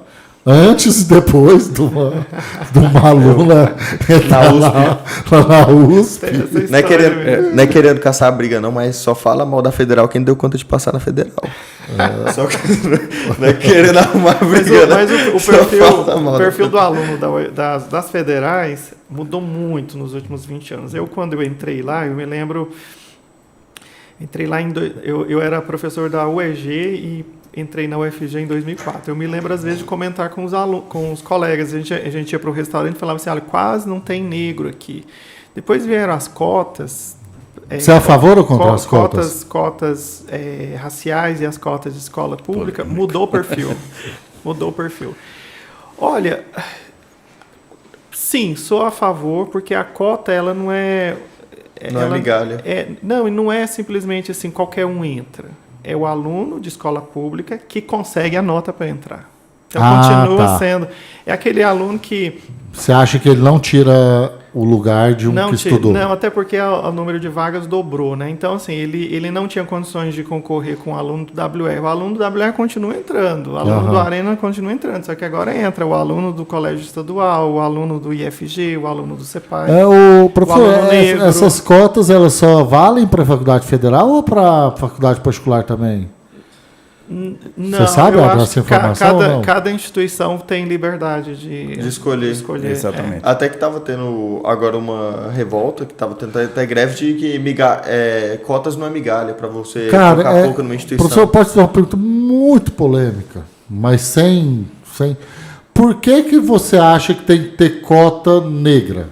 antes e depois de uma aluna entrar lá na USP. Tem essa Não é, história querendo, mesmo. não é querendo caçar briga, não, mas só fala mal da federal quem deu conta de passar na federal. Só que não é querendo arrumar briga, Mas o Só fala mal o da perfil do aluno das federais mudou muito nos últimos 20 anos. Quando eu entrei lá, eu me lembro. Entrei lá eu era professor da UEG e entrei na UFG em 2004. Eu me lembro, às vezes, de comentar com os colegas. A gente ia para o restaurante e falava assim: olha, quase não tem negro aqui. Depois vieram as cotas. Você é a favor ou contra as cotas? Cotas raciais e as cotas de escola pública. Mudou o perfil. Mudou o perfil. Olha, sim, sou a favor, porque a cota, ela não é... Não é migalha. Não, e não é simplesmente assim, qualquer um entra. É o aluno de escola pública que consegue a nota para entrar. Então, continua sendo... É aquele aluno que... Você acha que ele não tira o lugar de um que estudou? Não, até porque o número de vagas dobrou, né? Então, assim, ele não tinha condições de concorrer com o aluno do WR. O aluno do WR continua entrando, o aluno do Arena continua entrando, só que agora entra o aluno do colégio estadual, o aluno do IFG, o aluno do CEPAI. Professor, aluno negro. essas cotas, elas só valem para a faculdade federal ou para a faculdade particular também? Não, Você sabe eu dessa acho que informação ou não? cada instituição tem liberdade de escolher. Exatamente. Até que estava tendo agora uma revolta, que estava tendo até greve de que cotas não é migalha para você colocar pouco numa instituição. Professor, pode fazer uma pergunta muito polêmica, mas sem... Por que você acha que tem que ter cota negra?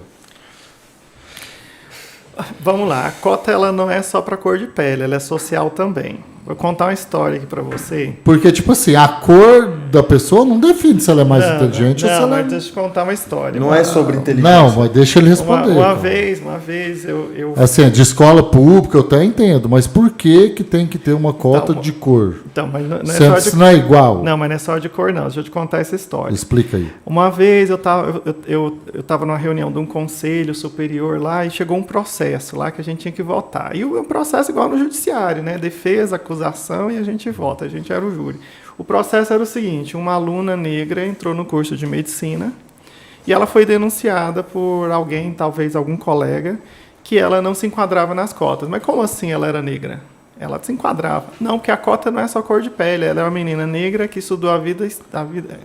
Vamos lá, a cota ela não é só para cor de pele, ela é social também. Vou contar uma história aqui para você. Porque, tipo assim, a cor da pessoa não define se ela é mais inteligente ou se ela mas deixa eu contar uma história. Não é sobre inteligência. Não, mas deixa ele responder. Uma vez eu... Assim, de escola pública eu até entendo, mas por que tem que ter uma cota Então, de cor? Então, mas não é Sendo só que se de... não é igual. Não, mas não é só de cor, não. Deixa eu te contar essa história. Explica aí. Uma vez eu tava numa reunião de um conselho superior lá e chegou um processo lá que a gente tinha que votar. E o processo igual no judiciário, né? Defesa, acusação e a gente vota. A gente era o júri. O processo era o seguinte: uma aluna negra entrou no curso de medicina e ela foi denunciada por alguém, talvez algum colega, que ela não se enquadrava nas cotas. Mas como assim ela era negra? Ela se enquadrava. Não, porque a cota não é só cor de pele. Ela é uma menina negra que estudou a vida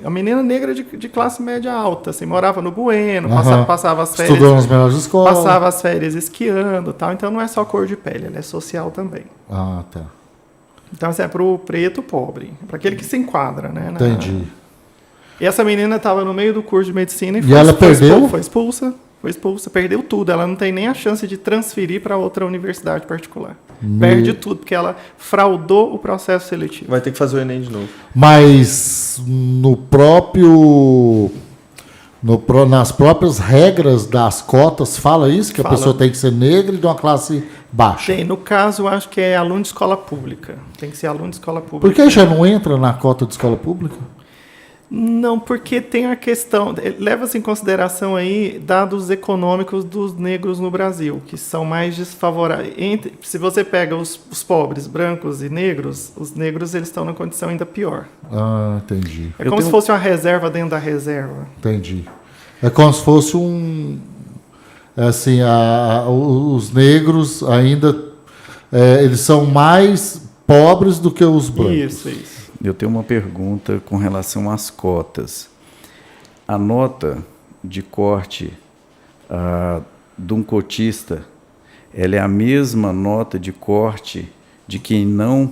uma menina negra de classe média alta. Assim, morava no Bueno, passava as férias. Estudou nas melhores escolas. Passava as férias esquiando, tal. Então não é só cor de pele, ela é social também. Ah, tá. Então assim, é pro preto pobre, para aquele que se enquadra, né? Entendi. E essa menina estava no meio do curso de medicina E ela perdeu? Foi expulsa, perdeu tudo. Ela não tem nem a chance de transferir para outra universidade particular. Perde tudo, porque ela fraudou o processo seletivo. Vai ter que fazer o Enem de novo. Mas nas próprias regras das cotas fala isso, que a Fala. pessoa tem que ser negra e de uma classe baixa. Tem, no caso, eu acho que é aluno de escola pública. Tem que ser aluno de escola pública. Por que já não entra na cota de escola pública? Não, porque tem a questão, leva-se em consideração aí dados econômicos dos negros no Brasil, que são mais desfavoráveis. Se você pega os pobres, brancos e negros, os negros eles estão na condição ainda pior. Ah, entendi. É como se fosse uma reserva dentro da reserva. Entendi. É como se fosse assim, os negros ainda eles são mais pobres do que os brancos. Isso. Eu tenho uma pergunta com relação às cotas. A nota de corte de um cotista, ela é a mesma nota de corte de quem não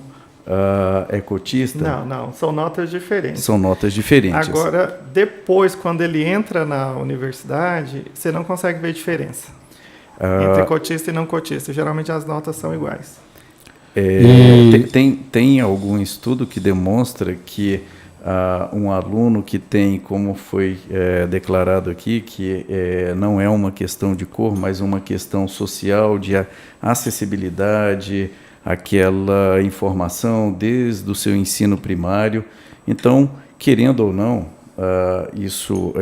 é cotista? Não, são notas diferentes. São notas diferentes. Agora, depois, quando ele entra na universidade, você não consegue ver diferença entre cotista e não cotista. Geralmente as notas são iguais. Tem algum estudo que demonstra que um aluno que tem, como foi declarado aqui, que não é uma questão de cor, mas uma questão social, de acessibilidade àquela informação desde o seu ensino primário. Então, querendo ou não, isso,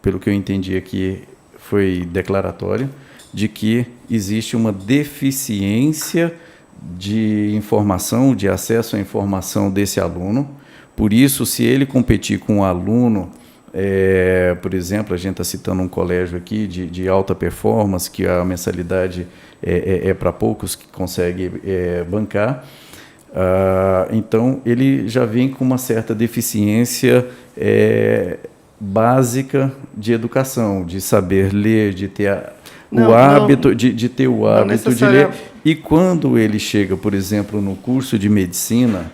pelo que eu entendi aqui, foi declaratório, de que existe uma deficiência de informação, de acesso à informação desse aluno. Por isso, se ele competir com um aluno, por exemplo, a gente está citando um colégio aqui de alta performance, que a mensalidade é para poucos que conseguem bancar, então ele já vem com uma certa deficiência básica de educação, de saber ler, de ter o hábito de ler. E quando ele chega, por exemplo, no curso de medicina,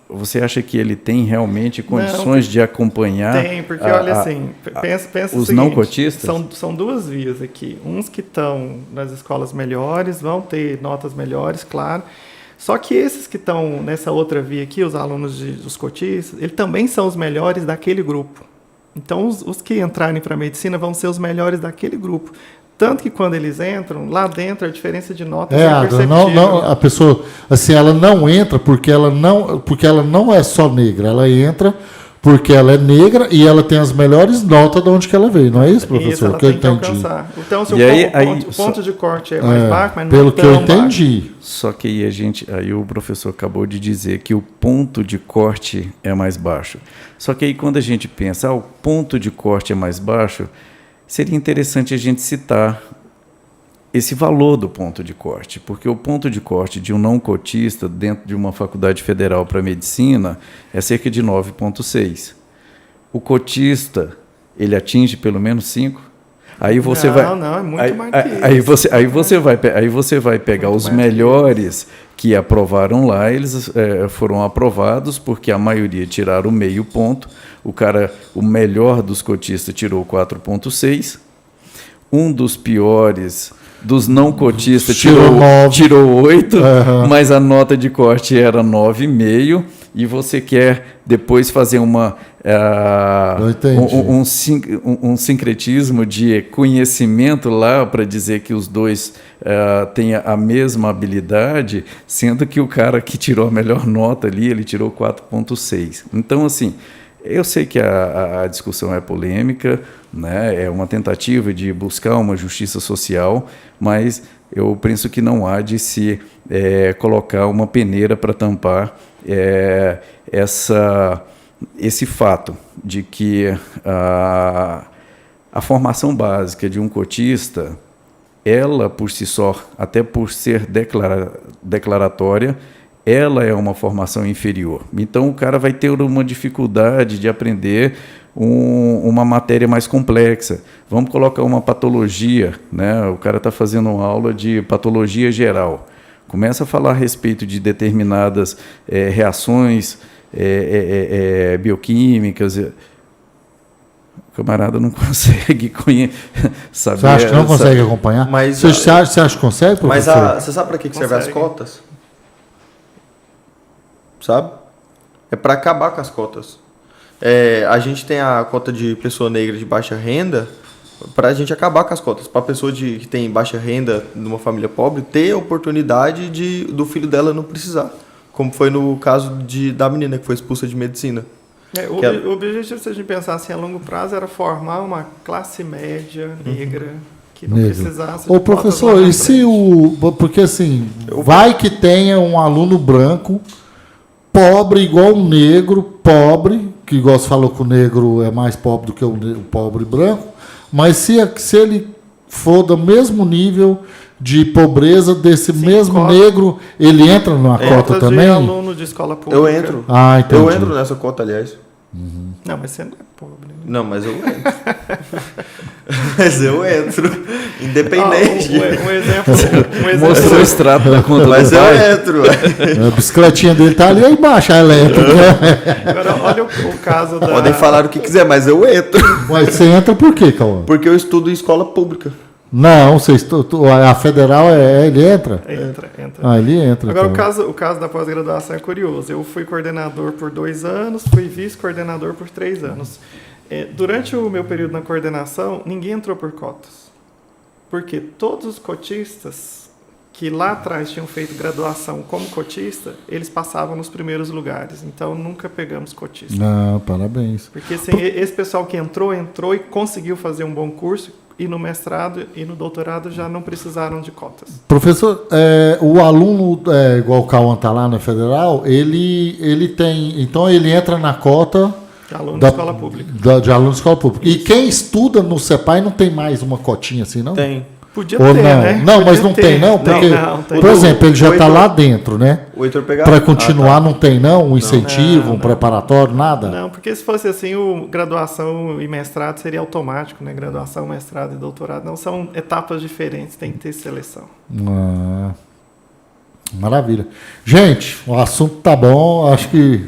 você acha que ele tem realmente condições de acompanhar? Tem, porque olha assim, pensa os o seguinte, não cotistas? São duas vias aqui. Uns que estão nas escolas melhores vão ter notas melhores, claro. Só que esses que estão nessa outra via aqui, os alunos dos cotistas, eles também são os melhores daquele grupo. Então, os que entrarem para a medicina vão ser os melhores daquele grupo. Tanto que quando eles entram, lá dentro a diferença de notas é perceptível. Não, a pessoa, assim, ela não entra porque ela não é só negra, ela entra porque ela é negra e ela tem as melhores notas de onde que ela veio, não é isso, professor? Isso, ela que eu tem que entendi. alcançar. Então, se o ponto de corte é mais baixo, mas não pelo é que eu tão entendi. baixo. Só que aí o professor acabou de dizer que o ponto de corte é mais baixo. Só que aí quando a gente pensa, o ponto de corte é mais baixo, seria interessante a gente citar esse valor do ponto de corte, porque o ponto de corte de um não cotista dentro de uma faculdade federal para medicina é cerca de 9,6. O cotista, ele atinge pelo menos 5. Aí você Não, é muito mais que isso. Aí você vai pegar Muito os mais que melhores que aprovaram lá, eles foram aprovados porque a maioria tiraram meio ponto. O melhor dos cotistas tirou 4,6. Um dos piores dos não cotistas tirou 8, mas a nota de corte era 9,5. E você quer depois fazer um sincretismo de conhecimento lá para dizer que os dois têm a mesma habilidade, sendo que o cara que tirou a melhor nota ali, ele tirou 4,6. Então, assim, eu sei que a discussão é polêmica, né? É uma tentativa de buscar uma justiça social, mas eu penso que não há de se colocar uma peneira para tampar esse fato de que a formação básica de um cotista, ela por si só, até por ser declaratória, ela é uma formação inferior. Então o cara vai ter uma dificuldade de aprender uma matéria mais complexa. Vamos colocar uma patologia, né? O cara está fazendo uma aula de patologia geral. Começa a falar a respeito de determinadas reações bioquímicas. O camarada não consegue saber. Você acha que não consegue acompanhar? Mas, você acha que consegue, Mas professor? você sabe para que serve as Consegue. cotas? Sabe? É para acabar com as cotas. A gente tem a cota de pessoa negra de baixa renda para a gente acabar com as cotas. Para a pessoa que tem baixa renda numa família pobre ter a oportunidade do filho dela não precisar. Como foi no caso da menina que foi expulsa de medicina. O objetivo, se a gente pensar assim, a longo prazo, era formar uma classe média negra que não precisasse de Ô, professor, cotas lá na e se porque assim, vai que tenha um aluno branco, pobre igual um negro, pobre, que igual você falou que o negro é mais pobre do que o pobre branco, mas se ele for do mesmo nível de pobreza desse mesmo cota. negro, ele entra numa cota Cotas também? de aluno de escola pública. Eu entro. Ah, entendi. Eu entro nessa cota, aliás. Não, mas você não é pobre. Né? Não, mas eu entro. Mas eu entro. Independente. Um exemplo. Mostrou o extrato da conta Mas do eu pai. entro. A bicicletinha dele tá ali embaixo, a elétrica. Agora, olha o caso da... Podem falar o que quiser, mas eu entro. Mas você entra por quê, Cauã? Porque eu estudo em escola pública. Não, a federal ele entra? Entra. Ah, ele entra. Agora, então. o caso da pós-graduação é curioso. Eu fui coordenador por 2 anos, fui vice-coordenador por 3 anos. Durante o meu período na coordenação, ninguém entrou por cotas. Porque todos os cotistas que lá atrás tinham feito graduação como cotista, eles passavam nos primeiros lugares. Então, nunca pegamos cotista. Não, parabéns. Porque assim, esse pessoal que entrou e conseguiu fazer um bom curso, e no mestrado e no doutorado já não precisaram de cotas. Professor, o aluno, igual o Cauã está lá na federal, ele tem. Então ele entra na cota Aluno de escola pública. De aluno de escola pública. E quem estuda no CEPAI não tem mais uma cotinha assim, não? Tem. Podia Ou ter, não? né? Não, Podia mas não ter. tem, não? Porque, Não, tem. por exemplo, ele já O está Heitor- lá dentro, né? O Heitor pegava. Para continuar, Ah, tá. não tem, não? Um incentivo, Não, um preparatório, nada? Não, porque se fosse assim, o graduação e mestrado seria automático, né? Graduação, mestrado e doutorado. Não, são etapas diferentes, tem que ter seleção. Ah, maravilha. Gente, o assunto tá bom. Acho que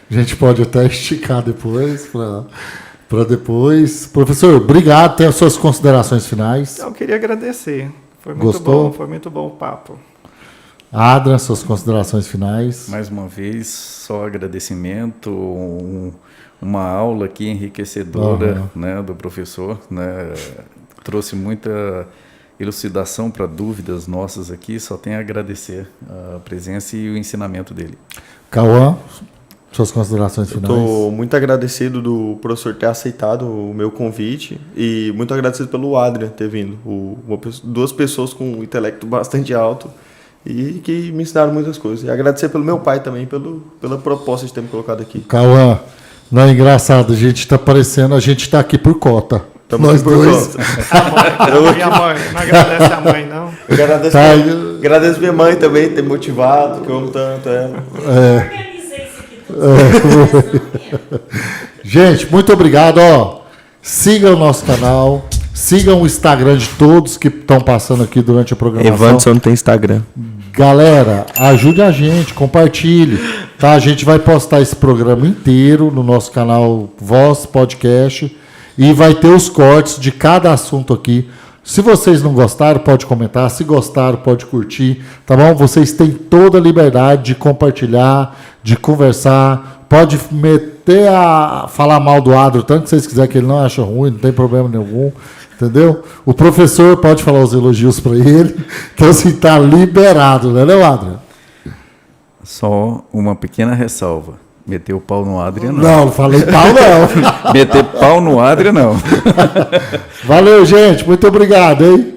a gente pode até esticar depois para depois. Professor, obrigado. Tem as suas considerações finais. Então, eu queria agradecer. Foi muito Gostou? bom, foi muito bom o papo. Adra, suas considerações finais. Mais uma vez, só agradecimento, uma aula aqui enriquecedora, né, do professor, né, trouxe muita elucidação para dúvidas nossas aqui, só tenho a agradecer a presença e o ensinamento dele. Cauã, suas considerações finais. Estou muito agradecido do professor ter aceitado o meu convite e muito agradecido pelo Adrian ter vindo. Duas pessoas com um intelecto bastante alto e que me ensinaram muitas coisas. E agradecer pelo meu pai também, pela proposta de ter me colocado aqui. Cauã, não é engraçado, a gente está parecendo, a gente está aqui por cota. Tamo Nós por dois. conta. E a mãe? Não agradece a mãe, não? Agradeço, Tá, agradeço minha mãe também ter motivado, que eu amo tanto ela. Organizei isso aqui tudo. Gente, muito obrigado. Ó, sigam o nosso canal, sigam o Instagram de todos que estão passando aqui durante a programação. não tem Instagram. Galera, ajude a gente, compartilhe. Tá? A gente vai postar esse programa inteiro no nosso canal Voz Podcast e vai ter os cortes de cada assunto aqui. Se vocês não gostaram, pode comentar. Se gostaram, pode curtir. Tá bom? Vocês têm toda a liberdade de compartilhar, de conversar. Pode meter a falar mal do Adro, tanto que vocês quiserem, que ele não acha ruim, não tem problema nenhum. Entendeu? O professor pode falar os elogios para ele. Então, assim, tá liberado, né, Adro? Só uma pequena ressalva. Meter o pau no Adria, não. Não, não falei pau, não. Meter pau no Adria, não. Valeu, gente. Muito obrigado, hein?